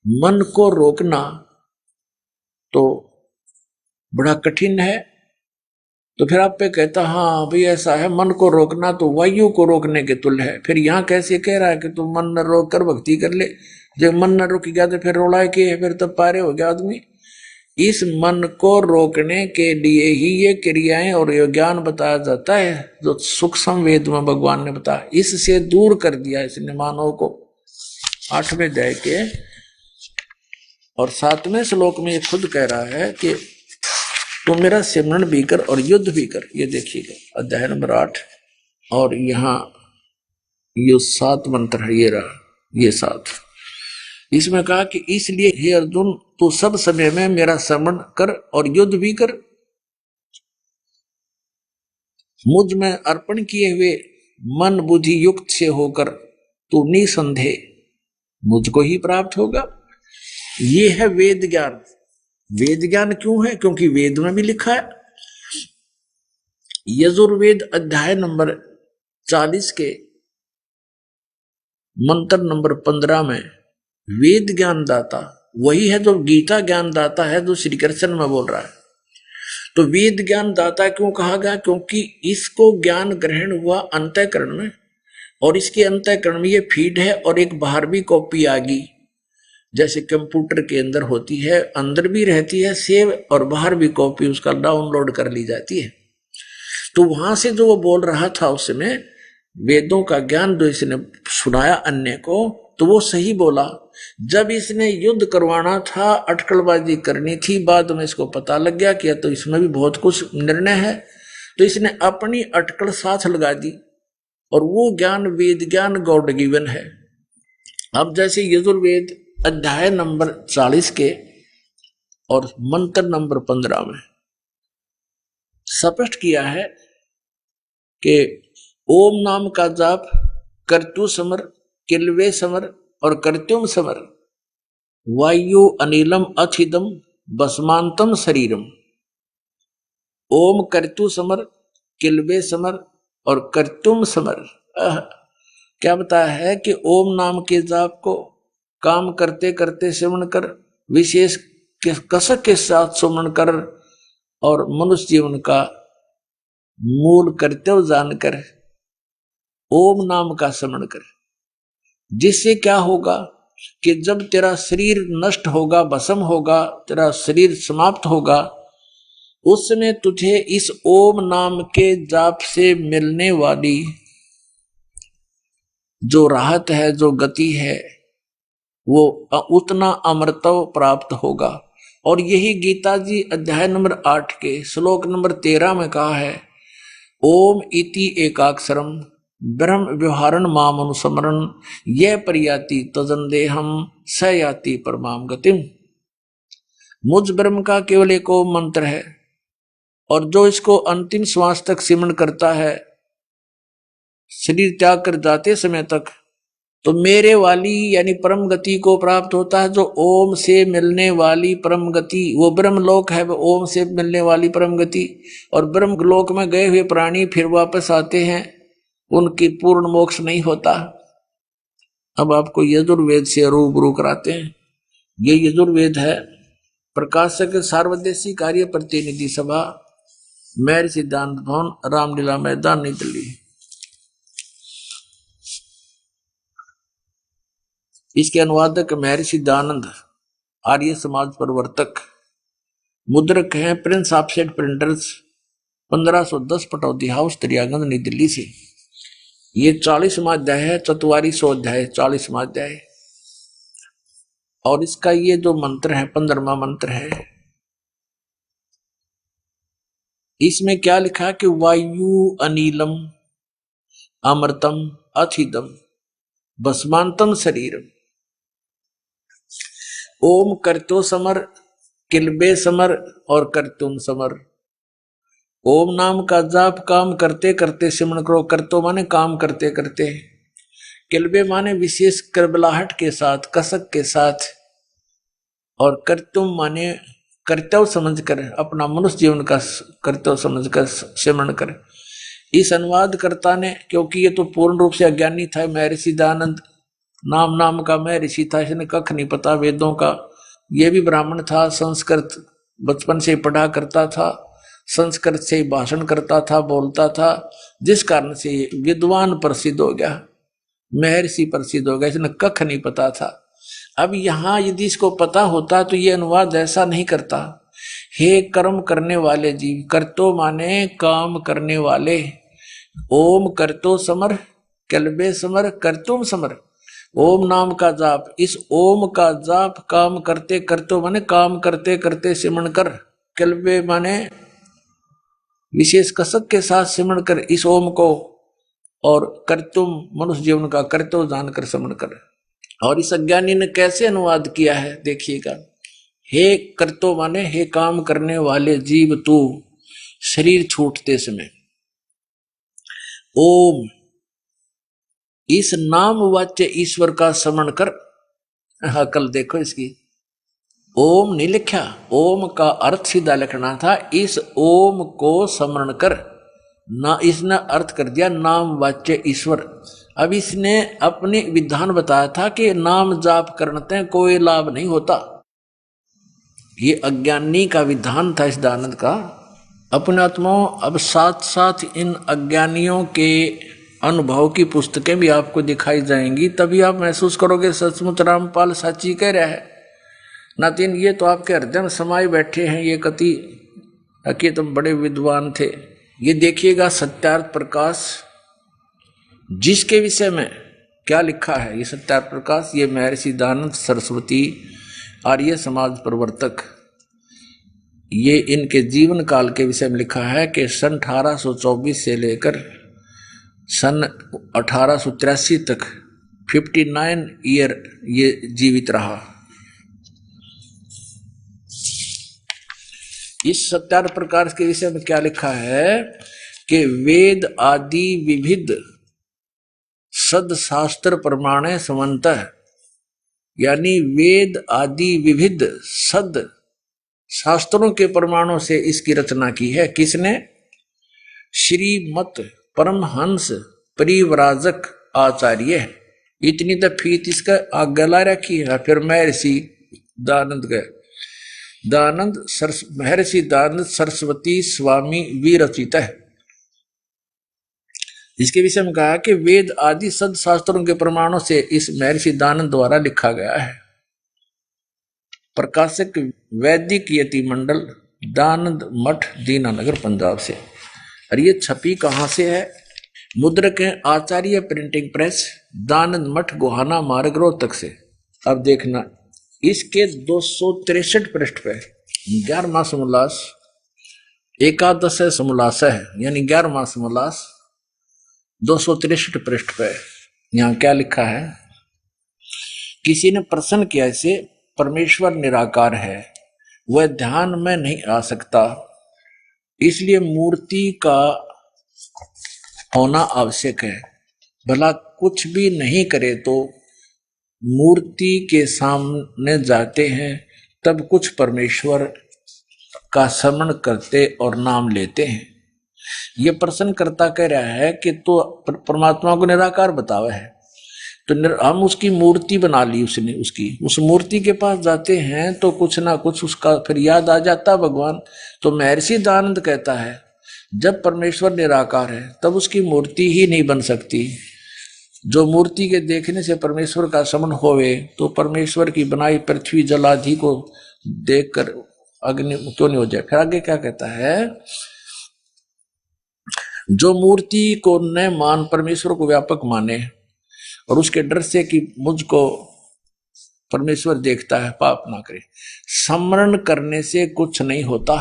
Speaker 2: मन को रोकना तो बड़ा कठिन है। तो फिर आप पे कहता हाँ भाई ऐसा है, मन को रोकना तो वायु को रोकने के तुल्य है। फिर यहाँ कैसे कह रहा है कि तू मन न रोक कर भक्ति कर ले? जब मन न रुक गया तो फिर रोड़ा के फिर तो पारे हो गया आदमी। इस मन को रोकने के लिए ही ये क्रियाएं और ये ज्ञान बताया जाता है जो सूक्ष्म वेद में भगवान ने बताया। इससे दूर कर दिया इसने मानव को। 8वें अध्याय के और 7वें श्लोक में ये खुद कह रहा है कि तू मेरा सिमरन भी कर और युद्ध भी कर। ये देखिएगा अध्याय नंबर 8 और यहाँ ये 7 मंत्र है, ये रहा ये 7। इसमें कहा कि इसलिए हे अर्जुन, तू सब समय में मेरा स्मरण कर और युद्ध भी कर। मुझ में अर्पण किए हुए मन बुद्धि युक्त से होकर तू निसंदेह मुझको ही प्राप्त होगा। ये है वेद ज्ञान। वेद ज्ञान क्यों है? क्योंकि वेद में भी लिखा है। यजुर्वेद अध्याय नंबर 40 के मंत्र नंबर 15 में वेद ज्ञान दाता वही है जो गीता ज्ञान दाता है, जो श्री कृष्ण में बोल रहा है। तो वेद ज्ञान दाता क्यों कहा गया? क्योंकि इसको ज्ञान ग्रहण हुआ अंतःकरण में और इसके अंतःकरण में ये फीड है और एक बाहर भी कॉपी आ गई, जैसे कंप्यूटर के अंदर होती है, अंदर भी रहती है सेव और बाहर भी कॉपी उसका डाउनलोड कर ली जाती है। तो वहां से जो वो बोल रहा था उस समय वेदों का ज्ञान जो इसने सुनाया अन्य को, तो वो सही बोला। जब इसने युद्ध करवाना था, अटकलबाजी करनी थी, बाद में इसको पता लग गया कि तो इसमें भी बहुत कुछ निर्णय है, तो इसने अपनी अटकल साथ लगा दी और वो ज्ञान वेद ज्ञान गॉड गिवन है। अब जैसे यजुर्वेद अध्याय नंबर 40 के और मंत्र नंबर 15 में स्पष्ट किया है कि ओम नाम का जाप कर्तु समर, किलवे समर और कर्त्युम समर, वायु अनिलम अथिदम बसमांतम शरीरम। ओम कर्तु समर, किलवे समर और कर्त्युम समर। क्या बताया है कि ओम नाम के जाप को काम करते करते सेवन कर, विशेष कसक के साथ सुमन कर और मनुष्य जीवन का मूल कर्तव्य जानकर ओम नाम का स्मरण कर। जिससे क्या होगा कि जब तेरा शरीर नष्ट होगा, भस्म होगा, तेरा शरीर समाप्त होगा, उस समय तुझे इस ओम नाम के जाप से मिलने वाली जो राहत है, जो गति है, वो उतना अमृतव प्राप्त होगा। और यही गीता जी अध्याय नंबर 8 के श्लोक नंबर 13 में कहा है, ओम इति एकाक्षरम ब्रह्म व्यवहारण माम अनुस्मरण यह परियाति तजंदेहम स याति परमाम गतिम। मुझ ब्रह्म का केवल एक ओम मंत्र है और जो इसको अंतिम श्वास तक सिमरण करता है, शरीर त्याग कर जाते समय तक, तो मेरे वाली यानी परम गति को प्राप्त होता है। जो ओम से मिलने वाली परम गति, वो ब्रह्म लोक है, वो ओम से मिलने वाली परम गति। और ब्रह्म लोक में गए हुए प्राणी फिर वापस आते हैं, उनकी पूर्ण मोक्ष नहीं होता। अब आपको यजुर्वेद से रूबरू कराते हैं। ये यजुर्वेद है प्रकाशक सार्वदेशी कार्य प्रतिनिधि सभा, मैर सिद्धांत भवन, रामलीला मैदान, नई दिल्ली। इसके अनुवादक महर्षि दयानंद, आर्य समाज प्रवर्तक, मुद्रक हैं Prince offset printers, 1510 Pataudi house, Daryaganj, नई दिल्ली से। ये 40वां अध्याय है, चतुवारी अध्याय 40वां अध्याय। और इसका ये जो मंत्र है 15वां मंत्र है, इसमें क्या लिखा कि वायु अनिलम अमृतम अथिदम भस्मांतम शरीरम ओम करतो समर किलबे समर और करतुम समर। ओम नाम का जाप काम करते करते सिमरण करो। करतो माने काम करते करते, किलबे माने विशेष करबलाहट के साथ, कसक के साथ, और कर्तुम माने कर्तव्य समझकर, अपना मनुष्य जीवन का कर्तव्य समझकर सिमरण कर। इस अनुवादकर्ता ने, क्योंकि ये तो पूर्ण रूप से अज्ञानी था, महर्षि दयानंद नाम का महर्षि था, इसने कख नहीं पता वेदों का। ये भी ब्राह्मण था, संस्कृत बचपन से पढ़ा करता था, संस्कृत से ही भाषण करता था, बोलता था, जिस कारण से ये विद्वान प्रसिद्ध हो गया, महर्षि प्रसिद्ध हो गया। इसने कख नहीं पता था। अब यहाँ यदि इसको पता होता तो ये अनुवाद ऐसा नहीं करता। हे कर्म करने वाले जीव, करतो माने काम करने वाले, ओम करतो समर कलबे समर करतुम समर। ओम नाम का जाप, इस ओम का जाप काम करते, करतो माने काम करते करते सिमरण कर, कलबे माने विशेष कसक के साथ सिमरण कर इस ओम को, और करतुम मनुष्य जीवन का कर्तव्य जानकर सिमरण कर। और इस अज्ञानी ने कैसे अनुवाद किया है देखिएगा। हे करतो माने हे काम करने वाले जीव, तू शरीर छूटते समय ओम इस नाम वाच्य ईश्वर का स्मरण कर। हाँ, कल देखो इसकी ओम नहीं लिखा, ओम का अर्थ सीधा लिखना था, इस ओम को स्मरण कर ना, इसने अर्थ कर दिया नाम वाच्य ईश्वर। अब इसने अपने विधान बताया था कि नाम जाप करने कोई लाभ नहीं होता। ये अज्ञानी का विधान था इस दयानंद का। अपने आत्माओं, अब साथ साथ इन अज्ञानियों के अनुभव की पुस्तकें भी आपको दिखाई जाएंगी, तभी आप महसूस करोगे सचमुच रामपाल साची कह रहा है। नातिन, ये तो आपके हृदय में समाये बैठे हैं, ये कति कि तुम बड़े विद्वान थे। ये देखिएगा सत्यार्थ प्रकाश, जिसके विषय में क्या लिखा है। ये सत्यार्थ प्रकाश, ये महर्षि दयानंद सरस्वती आर्य समाज प्रवर्तक, ये इनके जीवन काल के विषय में लिखा है कि सन 1824 से लेकर सन 1883 तक 59 ईयर ये जीवित रहा। इस सत्यार्थ प्रकाश के विषय में क्या लिखा है कि वेद आदि विविध सद शास्त्र प्रमाणे समन्त, यानी वेद आदि विविध सद शास्त्रों के प्रमाणों से इसकी रचना की है। किसने? श्रीमत परमहंस परिव्राजक आचार्य। इतनी तो फीत इसका आज्ञा ला रखी है। फिर महर्षि दयानंद गए, महर्षि दयानंद सरस्वती स्वामी विरचित है। इसके विषय में कहा कि वेद आदि सद शास्त्रों के प्रमाणों से इस महर्षि दयानंद द्वारा लिखा गया है। प्रकाशक वैदिक यति मंडल, दयानंद मठ, दीनानगर, पंजाब से। और ये छपी कहाँ से है? मुद्रक है आचार्य प्रिंटिंग प्रेस, दयानंद मठ, गोहाना मार्ग, रोहतक से। अब देखना, इसके 263 पृष्ठ पे 11वां समोल्लास, एकादश समोल्लास है, यानी 11वां समोल्लास 263 पृष्ठ पे यहाँ क्या लिखा है? किसी ने प्रश्न किया इसे, परमेश्वर निराकार है, वह ध्यान में नहीं आ सकता, इसलिए मूर्ति का होना आवश्यक है। भला कुछ भी नहीं करे तो मूर्ति के सामने जाते हैं, तब कुछ परमेश्वर का स्मरण करते और नाम लेते हैं। ये प्रश्नकर्ता कह रहा है कि तो परमात्मा को निराकार बतावा है, तो हम उसकी मूर्ति बना ली, उसने उसकी उस मूर्ति के पास जाते हैं तो कुछ ना कुछ उसका फिर याद आ जाता भगवान। तो महर्षि दयानंद कहता है जब परमेश्वर निराकार है तब उसकी मूर्ति ही नहीं बन सकती। जो मूर्ति के देखने से परमेश्वर का स्मरण होवे तो परमेश्वर की बनाई पृथ्वी जल आदि को देखकर अग्नि क्यों नहीं हो जाए। फिर आगे क्या कहता है? जो मूर्ति को न मान परमेश्वर को व्यापक माने और उसके डर से कि मुझको परमेश्वर देखता है पाप ना करे, स्मरण करने से कुछ नहीं होता।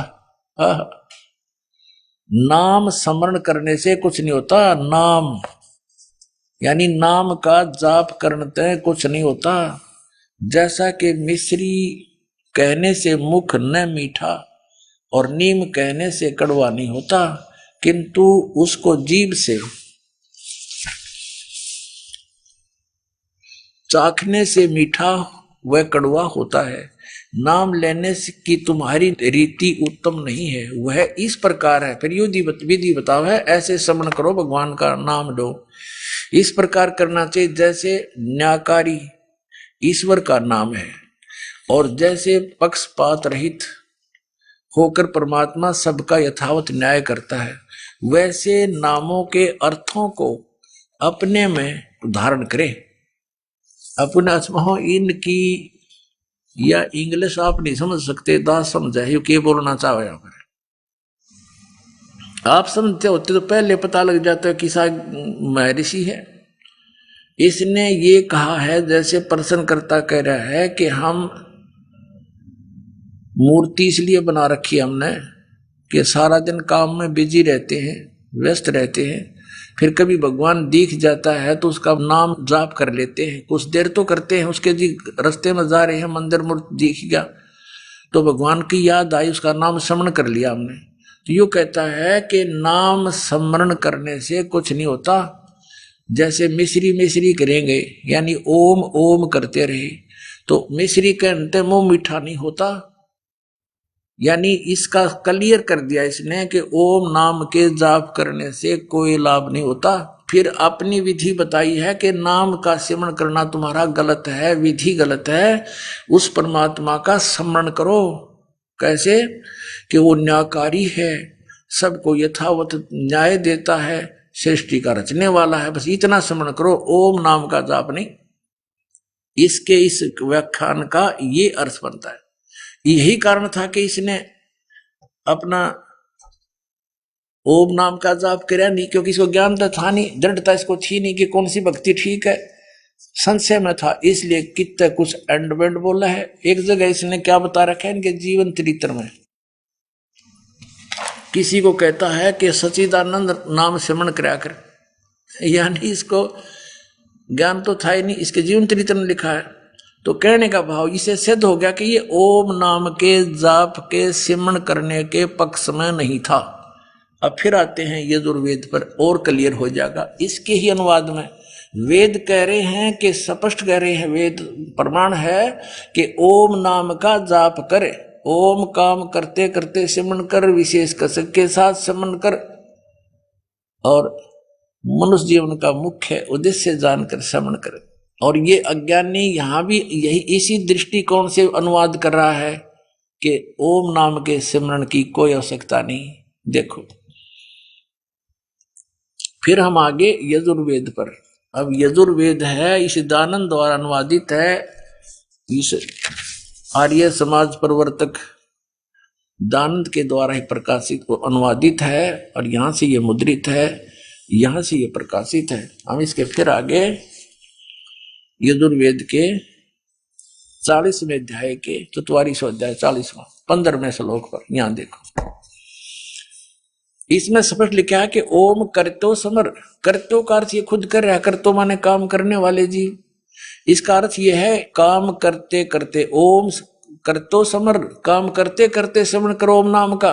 Speaker 2: नाम स्मरण करने से कुछ नहीं होता। नाम यानी नाम का जाप करने से कुछ नहीं होता। जैसा कि मिश्री कहने से मुख न मीठा और नीम कहने से कड़वा नहीं होता, किंतु उसको जीभ से चाखने से मीठा व कड़वा होता है। नाम लेने की तुम्हारी रीति उत्तम नहीं है, वह इस प्रकार है। फिर विधि बताओ है, ऐसे स्मरण करो भगवान का नाम लो। इस प्रकार करना चाहिए जैसे न्यायकारी ईश्वर का नाम है, और जैसे पक्षपात रहित होकर परमात्मा सबका यथावत न्याय करता है, वैसे नामों के अर्थों को अपने में धारण करे। अपने आत्मा इनकी या इंग्लिश आप नहीं समझ सकते, दास समझा है क्या बोलना चाहे। आप समझते होते तो पहले पता लग जाता है कि महर्षि है। इसने ये कहा है, जैसे प्रश्नकर्ता कह रहा है कि हम मूर्ति इसलिए बना रखी है हमने कि सारा दिन काम में बिजी रहते हैं, व्यस्त रहते हैं, फिर कभी भगवान दिख जाता है तो उसका नाम जाप कर लेते हैं। कुछ देर तो करते हैं, उसके जी रास्ते में जा रहे हैं, मंदिर मूर्ति दिख गया तो भगवान की याद आई, उसका नाम स्मरण कर लिया हमने। तो यूँ कहता है कि नाम स्मरण करने से कुछ नहीं होता। जैसे मिश्री करेंगे यानी ओम ओम करते रहे तो मिश्री के अंत मुंह मीठा नहीं होता। यानी इसका क्लियर कर दिया इसने कि ओम नाम के जाप करने से कोई लाभ नहीं होता। फिर अपनी विधि बताई है कि नाम का स्मरण करना तुम्हारा गलत है, विधि गलत है। उस परमात्मा का स्मरण करो। कैसे कि वो न्यायकारी है, सबको यथावत न्याय देता है, सृष्टि का रचने वाला है। बस इतना स्मरण करो, ओम नाम का जाप नहीं। इसके इस व्याख्यान का ये अर्थ बनता है। यही कारण था कि इसने अपना ओम नाम का जाप किया नहीं, क्योंकि इसको ज्ञान तो था नहीं, दृढ़ता इसको थी नहीं कि कौन सी भक्ति ठीक है, संशय में था। इसलिए कितने कुछ एंड वेंड बोला है। एक जगह इसने क्या बता रखा है इनके जीवन चरित्र में, किसी को कहता है कि सच्चिदानंद नाम स्मरण करा कर, यानी इसको ज्ञान तो था ही नहीं, इसके जीवन चरित्र में लिखा है। तो कहने का भाव इसे सिद्ध हो गया कि ये ओम नाम के जाप के सिमरण करने के पक्ष में नहीं था। अब फिर आते हैं यजुर्वेद पर, और क्लियर हो जाएगा। इसके ही अनुवाद में वेद कह रहे हैं कि स्पष्ट कह रहे हैं, वेद प्रमाण है कि ओम नाम का जाप करे। ओम काम करते करते सिमरण कर, विशेष कसक के साथ सिमरण कर, और मनुष्य जीवन का मुख्य उद्देश्य जानकर सिमरण करे। और ये अज्ञानी यहां भी यही इसी दृष्टिकोण से अनुवाद कर रहा है कि ओम नाम के सिमरण की कोई आवश्यकता नहीं। देखो फिर हम आगे यजुर्वेद पर। अब यजुर्वेद है इस दानंद द्वारा अनुवादित है, इस आर्य समाज प्रवर्तक दानंद के द्वारा ही प्रकाशित अनुवादित है, और यहां से ये मुद्रित है, यहां से ये प्रकाशित है। हम इसके फिर आगे यजुर्वेद के 40वें अध्याय के 44वां अध्याय 40वां 15वें श्लोक पर यहां देखो, इसमें स्पष्ट लिखा है कि ओम करतो समर। करतो का अर्थ ये खुद कर रहा है, करतो माने काम करने वाले जीव। इसका अर्थ ये है काम करते करते, ओम करतो समर, काम करते करते समर करो ओम नाम का।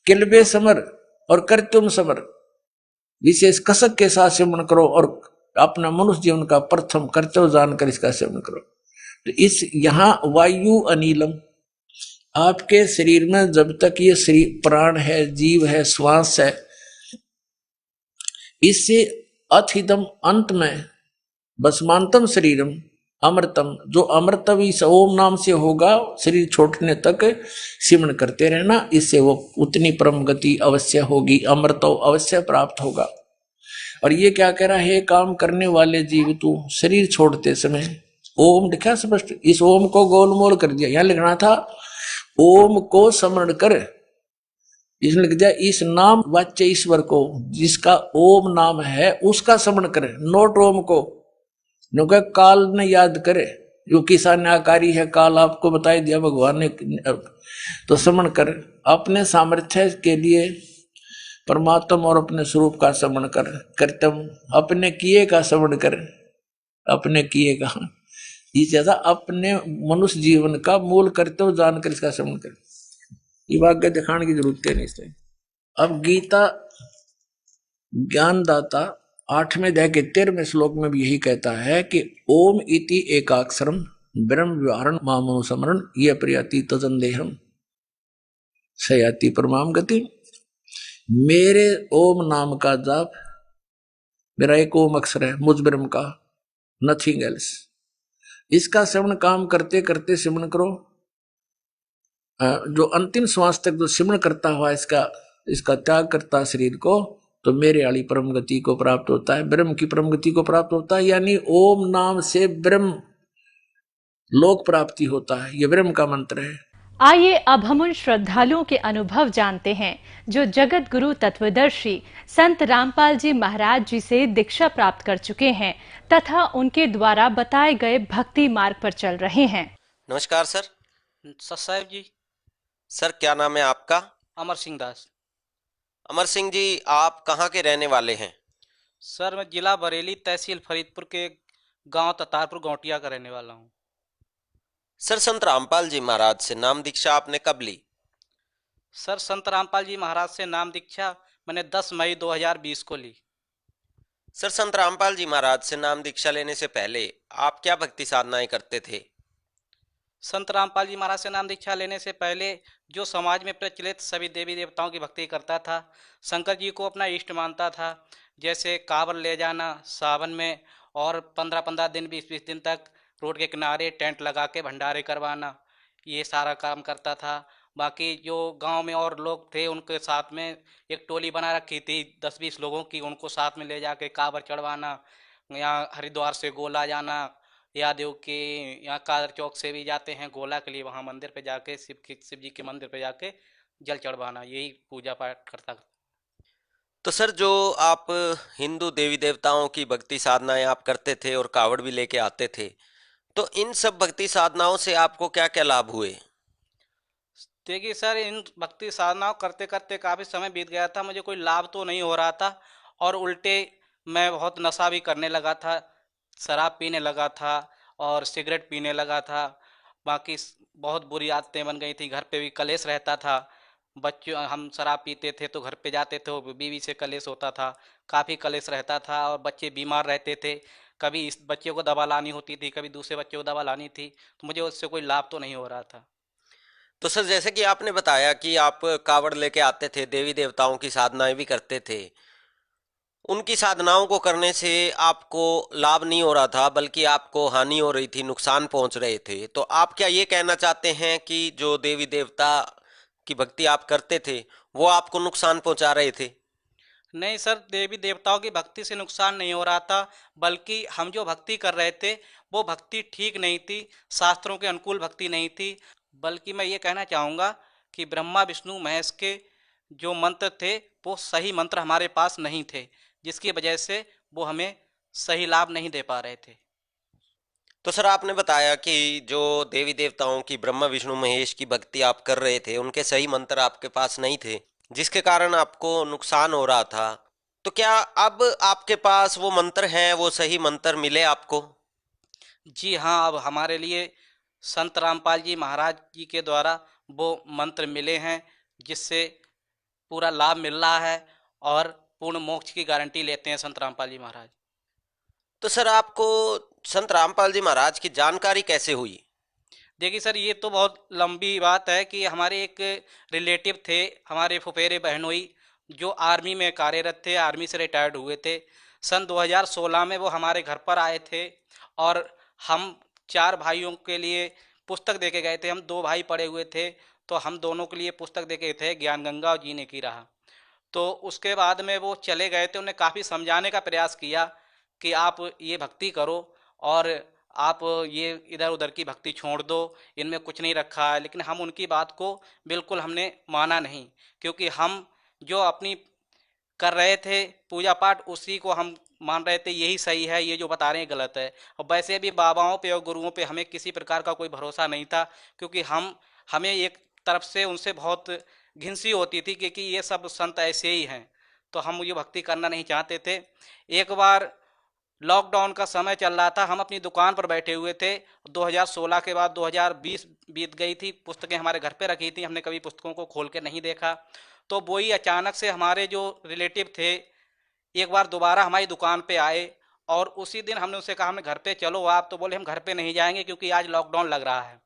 Speaker 2: किलबे समर और करतुम समर, विशेष कसक के साथ सेवन करो, और अपना मनुष्य जीवन का प्रथम कर्तव्य जानकर इसका सेवन करो। तो इस यहाँ वायु अनिलम, आपके शरीर में जब तक ये शरीर प्राण है, जीव है, श्वास है, इससे अथिदम अंत में बसमांतम शरीरम अमृतम, जो अमृतम इस ओम नाम से होगा, शरीर छोड़ने तक सिमरण करते रहना, इससे वो उतनी परम गति अवश्य होगी, अमृत अवश्य प्राप्त होगा। और ये क्या कह रहा है, काम करने वाले जीव तू शरीर छोड़ते समय ओम लिखा स्पष्ट, इस ओम को गोलमोल कर दिया। यहां लिखना था ओम को स्मरण कर, इसने लिख दिया इस नाम वाच्य ईश्वर को, जिसका ओम नाम है, उसका स्मरण करे, नोट ओम को। क्योंकि काल ने याद करे, जो किसान्याकारी है, काल आपको बताई दिया भगवान ने, तो स्मरण कर। अपने सामर्थ्य के लिए परमात्मा और अपने स्वरूप का स्मरण कर, कर्तव्य अपने किए का स्मरण कर, अपने किए का, ये ज्यादा अपने मनुष्य जीवन का मूल कर्तव्य जानकर इसका स्मरण कर। ये वाक्य दिखाने की जरूरत है नहीं इसमें। अब गीता ज्ञानदाता 8वें अध्याय के 13वें श्लोक में भी यही कहता है कि ओम इति एकाक्षरम ब्रह्म व्यवहारण मामनुस्मरण ये प्रियति तजंदेहम सयाति परमाम गति। मेरे ओम नाम का जाप, मेरा एक ओम अक्षर है मुझ ब्रह्म का, नथिंग एल्स। इसका श्रवण काम करते करते श्रवण करो, जो अंतिम श्वास तक जो सिमरण करता हुआ इसका त्याग करता शरीर को, तो मेरे वाली परम गति को प्राप्त होता है, ब्रह्म की परम गति को प्राप्त होता है। यानी ओम नाम से ब्रह्म लोक प्राप्ति होता है, ये ब्रह्म का मंत्र है।
Speaker 3: आइए अब हम उन श्रद्धालुओं के अनुभव जानते हैं जो जगत गुरु तत्वदर्शी संत रामपाल जी महाराज जी से दीक्षा प्राप्त कर चुके हैं तथा उनके द्वारा बताए गए भक्ति मार्ग पर चल रहे हैं।
Speaker 4: नमस्कार सर।
Speaker 5: साहब जी।
Speaker 4: सर क्या नाम है आपका?
Speaker 5: अमर सिंह दास।
Speaker 4: अमर सिंह जी, आप कहाँ के रहने वाले हैं?
Speaker 5: सर मैं जिला बरेली तहसील फरीदपुर के गांव ततारपुर गौटिया का रहने वाला हूँ।
Speaker 4: सर संत रामपाल जी महाराज से नाम दीक्षा आपने कब ली?
Speaker 5: सर संत रामपाल जी महाराज से नाम दीक्षा मैंने 10 मई 2020 को ली।
Speaker 4: सर संत रामपाल जी महाराज से नाम दीक्षा लेने से पहले आप क्या भक्ति साधनाएं करते थे?
Speaker 5: संत रामपाल जी महाराज से नाम दीक्षा लेने से पहले जो समाज में प्रचलित सभी देवी देवताओं की भक्ति करता था, शंकर जी को अपना इष्ट मानता था, जैसे कांवर ले जाना सावन में और 15-15 दिन 20-20 दिन तक रोड के किनारे टेंट लगा के भंडारे करवाना, ये सारा काम करता था। बाकी जो गांव में और लोग थे उनके साथ में एक टोली बना रखी थी 10-20 लोगों की, उनको साथ में ले जाके कांवर चढ़वाना, यहाँ हरिद्वार से गोला जाना, यादेव के यहाँ कादर चौक से भी जाते हैं गोला के लिए, वहाँ मंदिर पे जाके शिव जी के मंदिर पे जाके जल चढ़वाना, यही पूजा पाठ करता।
Speaker 4: तो सर जो आप हिंदू देवी देवताओं की भक्ति साधनाएं आप करते थे और कावड़ भी लेके आते थे, तो इन सब भक्ति साधनाओं से आपको क्या क्या लाभ हुए?
Speaker 5: देखिए सर, इन भक्ति साधनाओं करते करते काफ़ी समय बीत गया था, मुझे कोई लाभ तो नहीं हो रहा था और उल्टे मैं बहुत नशा भी करने लगा था, शराब पीने लगा था और सिगरेट पीने लगा था। बाकी बहुत बुरी आदतें बन गई थी, घर पे भी कलेश रहता था। बच्चों हम शराब पीते थे तो घर पे जाते थे, बीवी से कलेश होता था, काफ़ी कलेश रहता था और बच्चे बीमार रहते थे। कभी इस बच्चे को दवा लानी होती थी, कभी दूसरे बच्चे को दवा लानी थी, तो मुझे उससे कोई लाभ तो नहीं हो रहा था।
Speaker 4: तो सर जैसे कि आपने बताया कि आप कावड़ लेके आते थे, देवी देवताओं की साधनाएं भी करते थे, उनकी साधनाओं को करने से आपको लाभ नहीं हो रहा था बल्कि आपको हानि हो रही थी, नुकसान पहुंच रहे थे, तो आप क्या ये कहना चाहते हैं कि जो देवी देवता की भक्ति आप करते थे वो आपको नुकसान पहुंचा रहे थे?
Speaker 5: नहीं सर, देवी देवताओं की भक्ति से नुकसान नहीं हो रहा था, बल्कि हम जो भक्ति कर रहे थे वो भक्ति ठीक नहीं थी, शास्त्रों के अनुकूल भक्ति नहीं थी। बल्कि मैं ये कहना चाहूँगा कि ब्रह्मा विष्णु महेश के जो मंत्र थे वो सही मंत्र हमारे पास नहीं थे, जिसकी वजह से वो हमें सही लाभ नहीं दे पा रहे थे।
Speaker 4: तो सर आपने बताया कि जो देवी देवताओं की ब्रह्मा विष्णु महेश की भक्ति आप कर रहे थे उनके सही मंत्र आपके पास नहीं थे, जिसके कारण आपको नुकसान हो रहा था। तो क्या अब आपके पास वो मंत्र हैं, वो सही मंत्र मिले आपको?
Speaker 5: जी हाँ, अब हमारे लिए संत रामपाल जी महाराज जी के द्वारा वो मंत्र मिले हैं, जिससे पूरा लाभ मिल रहा है और पूर्ण मोक्ष की गारंटी लेते हैं संत रामपाल जी महाराज।
Speaker 4: तो सर आपको संत रामपाल जी महाराज की जानकारी कैसे हुई?
Speaker 5: देखिए सर, ये तो बहुत लंबी बात है कि हमारे एक रिलेटिव थे, हमारे फुफेरे बहनोई, जो आर्मी में कार्यरत थे, आर्मी से रिटायर्ड हुए थे। सन 2016 में वो हमारे घर पर आए थे और हम 4 भाइयों के लिए पुस्तक दे के गए थे। हम 2 भाई पढ़े हुए थे, तो हम दोनों के लिए पुस्तक दे के थे, ज्ञान गंगा और जीने की राह। तो उसके बाद में वो चले गए थे, उन्हें काफ़ी समझाने का प्रयास किया कि आप ये भक्ति करो और आप ये इधर उधर की भक्ति छोड़ दो, इनमें कुछ नहीं रखा है। लेकिन हम उनकी बात को बिल्कुल हमने माना नहीं, क्योंकि हम जो अपनी कर रहे थे पूजा पाठ उसी को हम मान रहे थे यही सही है, ये जो बता रहे हैं गलत है। और वैसे भी बाबाओं पे और गुरुओं पे हमें किसी प्रकार का कोई भरोसा नहीं था, क्योंकि हमें एक तरफ से उनसे बहुत घिनसी होती थी, क्योंकि ये सब संत ऐसे ही हैं, तो हम ये भक्ति करना नहीं चाहते थे। एक बार लॉकडाउन का समय चल रहा था, हम अपनी दुकान पर बैठे हुए थे। 2016 के बाद 2020 बीत गई थी, पुस्तकें हमारे घर पे रखी थी, हमने कभी पुस्तकों को खोल के नहीं देखा। तो वही अचानक से हमारे जो रिलेटिव थे एक बार दोबारा हमारी दुकान पे आए, और उसी दिन हमने उनसे कहा हमें घर पे चलो आप, तो बोले हम घर पे नहीं जाएंगे क्योंकि आज लॉकडाउन लग रहा है।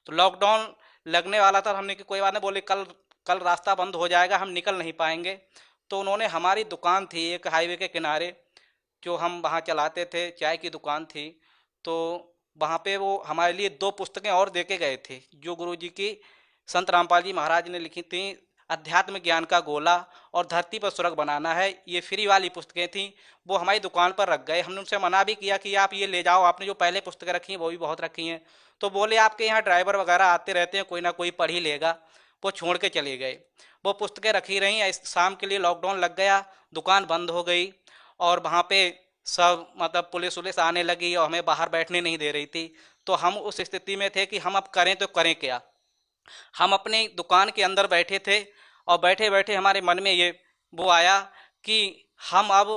Speaker 5: तो लॉकडाउन लगने वाला था, हमने कि कोई बात नहीं, बोले कल कल रास्ता बंद हो जाएगा, हम निकल नहीं पाएंगे। तो उन्होंने हमारी दुकान थी एक हाईवे के किनारे, जो हम वहाँ चलाते थे, चाय की दुकान थी, तो वहाँ पे वो हमारे लिए 2 पुस्तकें और दे के गए थे, जो गुरुजी की संत रामपाल जी महाराज ने लिखी थी, अध्यात्म ज्ञान का गोला और धरती पर स्वर्ग बनाना है। ये फ्री वाली पुस्तकें थी, वो हमारी दुकान पर रख गए। हमने उनसे मना भी किया कि आप ये ले जाओ, आपने जो पहले पुस्तकें रखी हैं वो भी बहुत रखी हैं। तो बोले आपके यहाँ ड्राइवर वगैरह आते रहते हैं, कोई ना कोई पढ़ ही लेगा। वो छोड़ के चले गए। वो पुस्तकें रखी रहीं, शाम के लिए लॉकडाउन लग गया, दुकान बंद हो गई, और वहाँ पे सब मतलब पुलिस उलिस आने लगी और हमें बाहर बैठने नहीं दे रही थी। तो हम उस स्थिति में थे कि हम अब करें तो करें क्या। हम अपने दुकान के अंदर बैठे थे, और बैठे बैठे हमारे मन में ये वो आया कि हम अब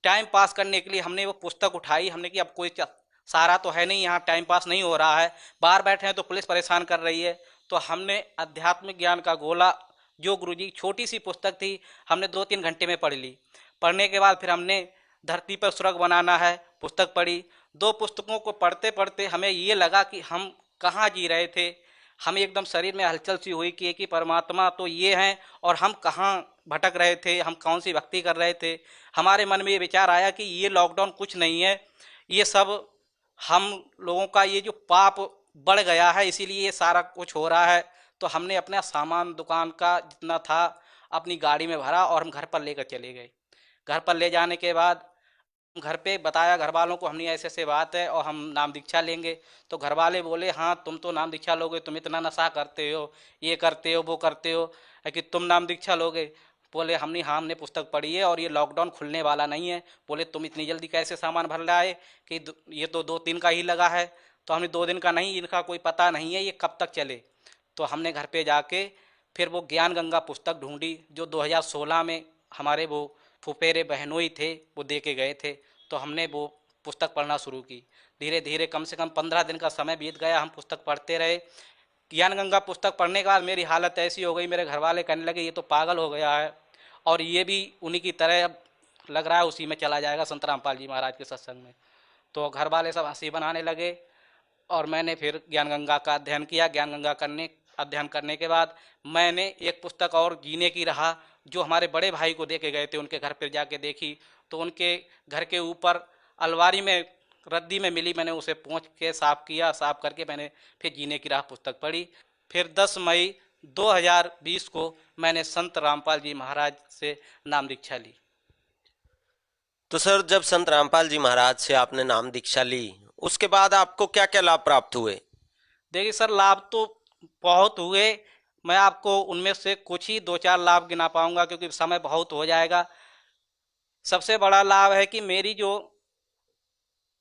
Speaker 5: टाइम पास करने के लिए हमने वो पुस्तक उठाई। हमने कि अब कोई सहारा तो है नहीं, यहाँ टाइम पास नहीं हो रहा है, बाहर बैठे हैं तो पुलिस परेशान कर रही है। तो हमने अध्यात्म ज्ञान का गोला, जो गुरुजी छोटी सी पुस्तक थी, हमने 2-3 घंटे में पढ़ ली। पढ़ने के बाद फिर हमने धरती पर स्वर्ग बनाना है पुस्तक पढ़ी। 2 पुस्तकों को पढ़ते पढ़ते हमें ये लगा कि हम कहाँ जी रहे थे। हमें एकदम शरीर में हलचल सी हुई कि परमात्मा तो ये हैं और हम कहाँ भटक रहे थे, हम कौन सी भक्ति कर रहे थे। हमारे मन में ये विचार आया कि ये लॉकडाउन कुछ नहीं है, ये सब हम लोगों का ये जो पाप बढ़ गया है, इसीलिए ये सारा कुछ हो रहा है। तो हमने अपना सामान दुकान का जितना था अपनी गाड़ी में भरा और हम घर पर लेकर चले गए। घर पर ले जाने के बाद घर पे बताया घर वालों को, हमने ऐसे ऐसे बात है और हम नाम दीक्षा लेंगे। तो घर वाले बोले हाँ तुम तो नाम दीक्षा लोगे, तुम इतना नशा करते हो, ये करते हो वो करते हो, कि तुम नाम दीक्षा लोगे। बोले हमने पुस्तक पढ़ी है और ये लॉकडाउन खुलने वाला नहीं है। बोले तुम इतनी जल्दी कैसे सामान भर लाए, कि ये तो 2-3 का ही लगा है। तो हमने 2 दिन का नहीं, इनका कोई पता नहीं है ये कब तक चले। तो हमने घर पे जाके फिर वो ज्ञान गंगा पुस्तक ढूंढी, जो 2016 में हमारे वो फुफेरे बहनोई थे वो दे के गए थे। तो हमने वो पुस्तक पढ़ना शुरू की। धीरे धीरे कम से कम 15 दिन का समय बीत गया, हम पुस्तक पढ़ते रहे। ज्ञान गंगा पुस्तक पढ़ने के बाद मेरी हालत ऐसी हो गई, मेरे घर वाले कहने लगे ये तो पागल हो गया है, और ये भी उन्हीं की तरह अब लग रहा है उसी में चला जाएगा संत रामपाल जी महाराज के सत्संग में। तो घर वाले सब हंसी बनाने लगे, और मैंने फिर ज्ञान गंगा का अध्ययन किया। ज्ञान गंगा अध्ययन करने के बाद मैंने एक पुस्तक और जीने की राह, जो हमारे बड़े भाई को दे के गए थे, उनके घर पर जाके देखी। तो उनके घर के ऊपर अलमारी में रद्दी में मिली, मैंने उसे पोंछ के साफ किया। साफ करके मैंने फिर जीने की राह पुस्तक पढ़ी। फिर 10 मई 2020 को मैंने संत रामपाल जी महाराज से नाम दीक्षा ली।
Speaker 4: तो सर, जब संत रामपाल जी महाराज से आपने नाम दीक्षा ली, उसके बाद आपको क्या क्या लाभ प्राप्त हुए?
Speaker 5: देखिए सर, लाभ तो बहुत हुए। मैं आपको उनमें से कुछ ही 2-4 लाभ गिना पाऊंगा, क्योंकि समय बहुत हो जाएगा। सबसे बड़ा लाभ है कि मेरी जो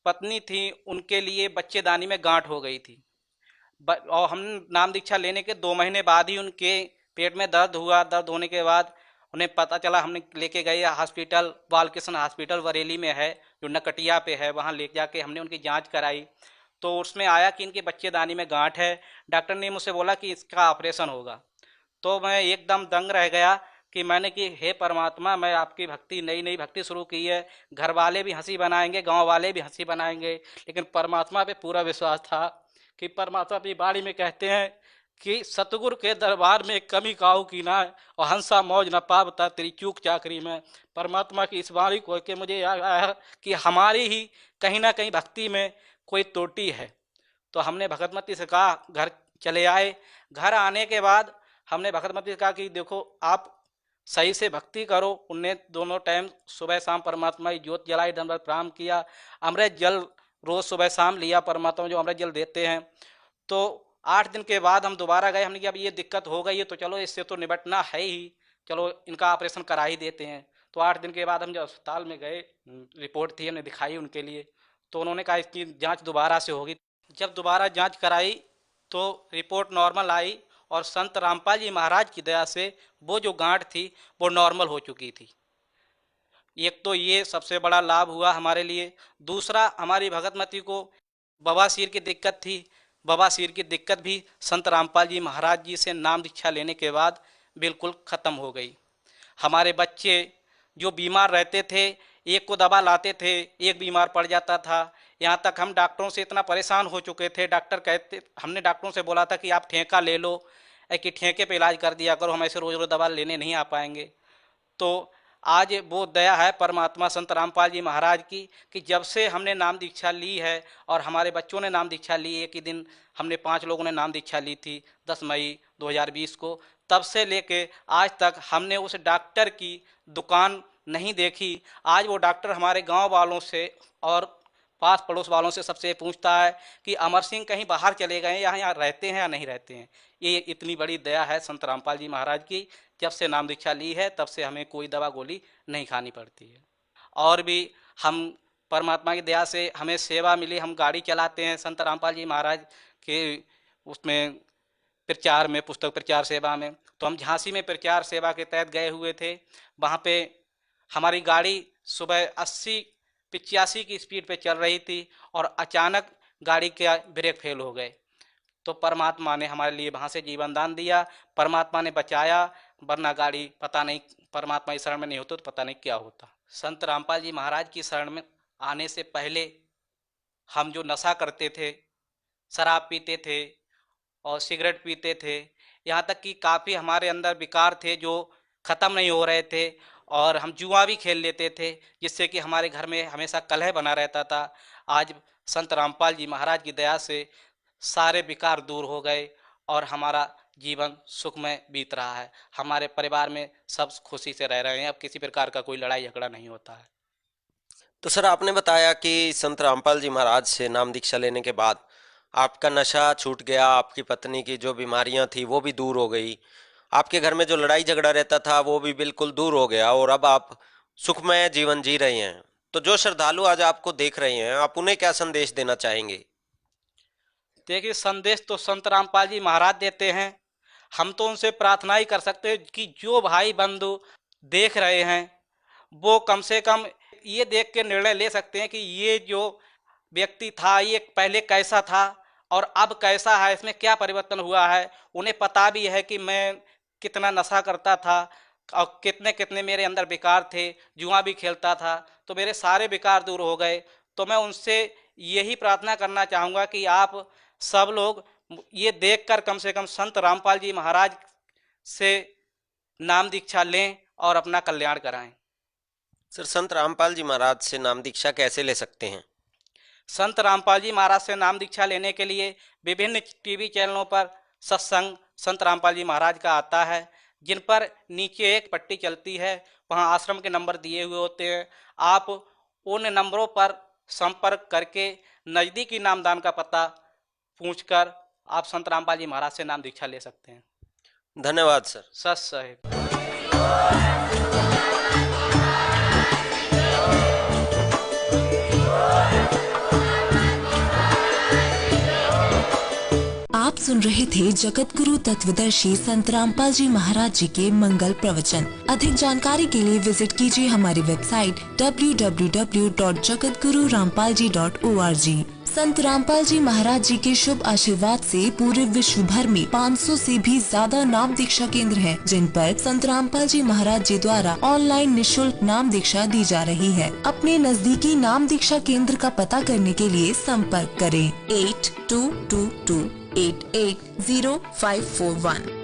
Speaker 5: पत्नी थी उनके लिए बच्चेदानी में गांठ हो गई थी, और हम नाम दीक्षा लेने के 2 महीने बाद ही उनके पेट में दर्द हुआ। दर्द होने के बाद उन्हें पता चला, हमने लेके गए हॉस्पिटल, बालकृष्ण हॉस्पिटल बरेली में है, जो नकटिया पे है, वहाँ ले जाके हमने उनकी जांच कराई। तो उसमें आया कि इनके बच्चेदानी में गांठ है। डॉक्टर ने मुझसे बोला कि इसका ऑपरेशन होगा। तो मैं एकदम दंग रह गया कि मैंने कि हे परमात्मा, मैं आपकी भक्ति नई भक्ति शुरू की है, घर वाले भी हंसी बनाएंगे, गांव वाले भी हंसी बनाएंगे, लेकिन परमात्मा पे पूरा विश्वास था। कि परमात्मा अपनी बाणी में कहते हैं कि सतगुरु के दरबार में कमी काऊ की ना, और हंसा मौज न पावता तेरी चूक चाकरी में। परमात्मा की इस वाणी को के मुझे याद आया कि हमारी ही कहीं ना कहीं भक्ति में कोई त्रुटि है। तो हमने भगतमती से कहा, घर चले आए। घर आने के बाद हमने भगतमती से कहा कि देखो आप सही से भक्ति करो। उनने दोनों टाइम सुबह शाम परमात्मा की ज्योत जलाई, दंडवत प्रणाम किया, अमृत जल रोज़ सुबह शाम लिया, परमात्मा जो अमृत जल देते हैं। तो 8 दिन के बाद हम दोबारा गए, हमने कहा अब ये दिक्कत हो गई है तो चलो इससे तो निपटना है ही, चलो इनका ऑपरेशन करा ही देते हैं। तो 8 दिन के बाद हम जब अस्पताल में गए, रिपोर्ट थी हमने दिखाई उनके लिए, तो उन्होंने कहा इसकी जांच दोबारा से होगी। जब दोबारा जांच कराई तो रिपोर्ट नॉर्मल आई और संत रामपाल जी महाराज की दया से वो जो गांठ थी वो नॉर्मल हो चुकी थी। एक तो ये सबसे बड़ा लाभ हुआ हमारे लिए। दूसरा, हमारी भगतमती को बवासीर की दिक्कत थी, बवासीर की दिक्कत भी संत रामपाल जी महाराज जी से नाम दीक्षा लेने के बाद बिल्कुल ख़त्म हो गई। हमारे बच्चे जो बीमार रहते थे, एक को दवा लाते थे, एक बीमार पड़ जाता था। यहाँ तक हम डॉक्टरों से इतना परेशान हो चुके थे, हमने डॉक्टरों से बोला था कि आप ठेका ले लो, कि ठेके पे इलाज कर दिया करो, हम ऐसे रोज़ रोज़ दवा लेने नहीं आ पाएंगे। तो आज वो दया है परमात्मा संत रामपाल जी महाराज की कि जब से हमने नाम दीक्षा ली है और हमारे बच्चों ने नाम दीक्षा ली, एक ही दिन हमने 5 लोगों ने नाम दीक्षा ली थी 10 मई 2020 को, तब से लेके आज तक हमने उस डॉक्टर की दुकान नहीं देखी। आज वो डॉक्टर हमारे गांव वालों से और पास पड़ोस वालों से सबसे पूछता है कि अमर सिंह कहीं बाहर चले गए, यहाँ रहते हैं या नहीं रहते हैं। ये इतनी बड़ी दया है संत रामपाल जी महाराज की। जब से नाम दीक्षा ली है तब से हमें कोई दवा गोली नहीं खानी पड़ती है। और भी हम परमात्मा की दया से हमें सेवा मिली, हम गाड़ी चलाते हैं संत रामपाल जी महाराज के उसमें प्रचार में, पुस्तक प्रचार सेवा में। तो हम झांसी में प्रचार सेवा के तहत गए हुए थे, वहाँ पे हमारी गाड़ी सुबह 80-85 की स्पीड पे चल रही थी और अचानक गाड़ी के ब्रेक फेल हो गए। तो परमात्मा ने हमारे लिए वहाँ से जीवन दान दिया, परमात्मा ने बचाया, वरना गाड़ी पता नहीं, परमात्मा की शरण में नहीं होता तो पता नहीं क्या होता। संत रामपाल जी महाराज की शरण में आने से पहले हम जो नशा करते थे, शराब पीते थे और सिगरेट पीते थे, यहाँ तक कि काफ़ी हमारे अंदर विकार थे जो ख़त्म नहीं हो रहे थे, और हम जुआ भी खेल लेते थे जिससे कि हमारे घर में हमेशा कलह बना रहता था। आज संत रामपाल जी महाराज की दया से सारे विकार दूर हो गए और हमारा जीवन सुखमय बीत रहा है। हमारे परिवार में सब खुशी से रह रहे हैं, अब किसी प्रकार का कोई लड़ाई झगड़ा नहीं होता है।
Speaker 4: तो सर, आपने बताया कि संत रामपाल जी महाराज से नाम दीक्षा लेने के बाद आपका नशा छूट गया, आपकी पत्नी की जो बीमारियां थी वो भी दूर हो गई, आपके घर में जो लड़ाई झगड़ा रहता था वो भी बिल्कुल दूर हो गया और अब आप सुखमय जीवन जी रहे हैं। तो जो श्रद्धालु आज आपको देख रहे हैं, आप उन्हें क्या संदेश देना चाहेंगे?
Speaker 5: देखिए, संदेश तो संत रामपाल जी महाराज देते हैं। हम तो उनसे प्रार्थना ही कर सकते हैं कि जो भाई बंधु देख रहे हैं वो कम से कम ये देख के निर्णय ले सकते हैं कि ये जो व्यक्ति था ये पहले कैसा था और अब कैसा है, इसमें क्या परिवर्तन हुआ है। उन्हें पता भी है कि मैं कितना नशा करता था और कितने कितने मेरे अंदर विकार थे, जुआ भी खेलता था, तो मेरे सारे विकार दूर हो गए। तो मैं उनसे यही प्रार्थना करना चाहूँगा कि आप सब लोग ये देखकर कम से कम संत रामपाल जी महाराज से नाम दीक्षा लें और अपना कल्याण कराएं।
Speaker 4: सर, संत रामपाल जी महाराज से नाम दीक्षा कैसे ले सकते हैं?
Speaker 5: संत रामपाल जी महाराज से नाम दीक्षा लेने के लिए विभिन्न टीवी चैनलों पर सत्संग संत रामपाल जी महाराज का आता है, जिन पर नीचे एक पट्टी चलती है, वहां आश्रम के नंबर दिए हुए होते हैं। आप उन नंबरों पर संपर्क करके नज़दीकी नामदान का पता पूछकर आप संत रामपाल जी महाराज से नाम दीक्षा ले सकते हैं।
Speaker 4: धन्यवाद सर।
Speaker 5: सत साहिब।
Speaker 6: आप सुन रहे थे जगत गुरु तत्वदर्शी संत रामपाल जी महाराज जी के मंगल प्रवचन। अधिक जानकारी के लिए विजिट कीजिए हमारी वेबसाइट www.jagatgururampalji.org। संत रामपाल जी महाराज जी के शुभ आशीर्वाद से पूरे विश्व भर में 500 से भी ज्यादा नाम दीक्षा केंद्र हैं, जिन पर संत रामपाल जी महाराज जी द्वारा ऑनलाइन निशुल्क नाम दीक्षा दी जा रही है। अपने नजदीकी नाम दीक्षा केंद्र का पता करने के लिए संपर्क करें 8222880541।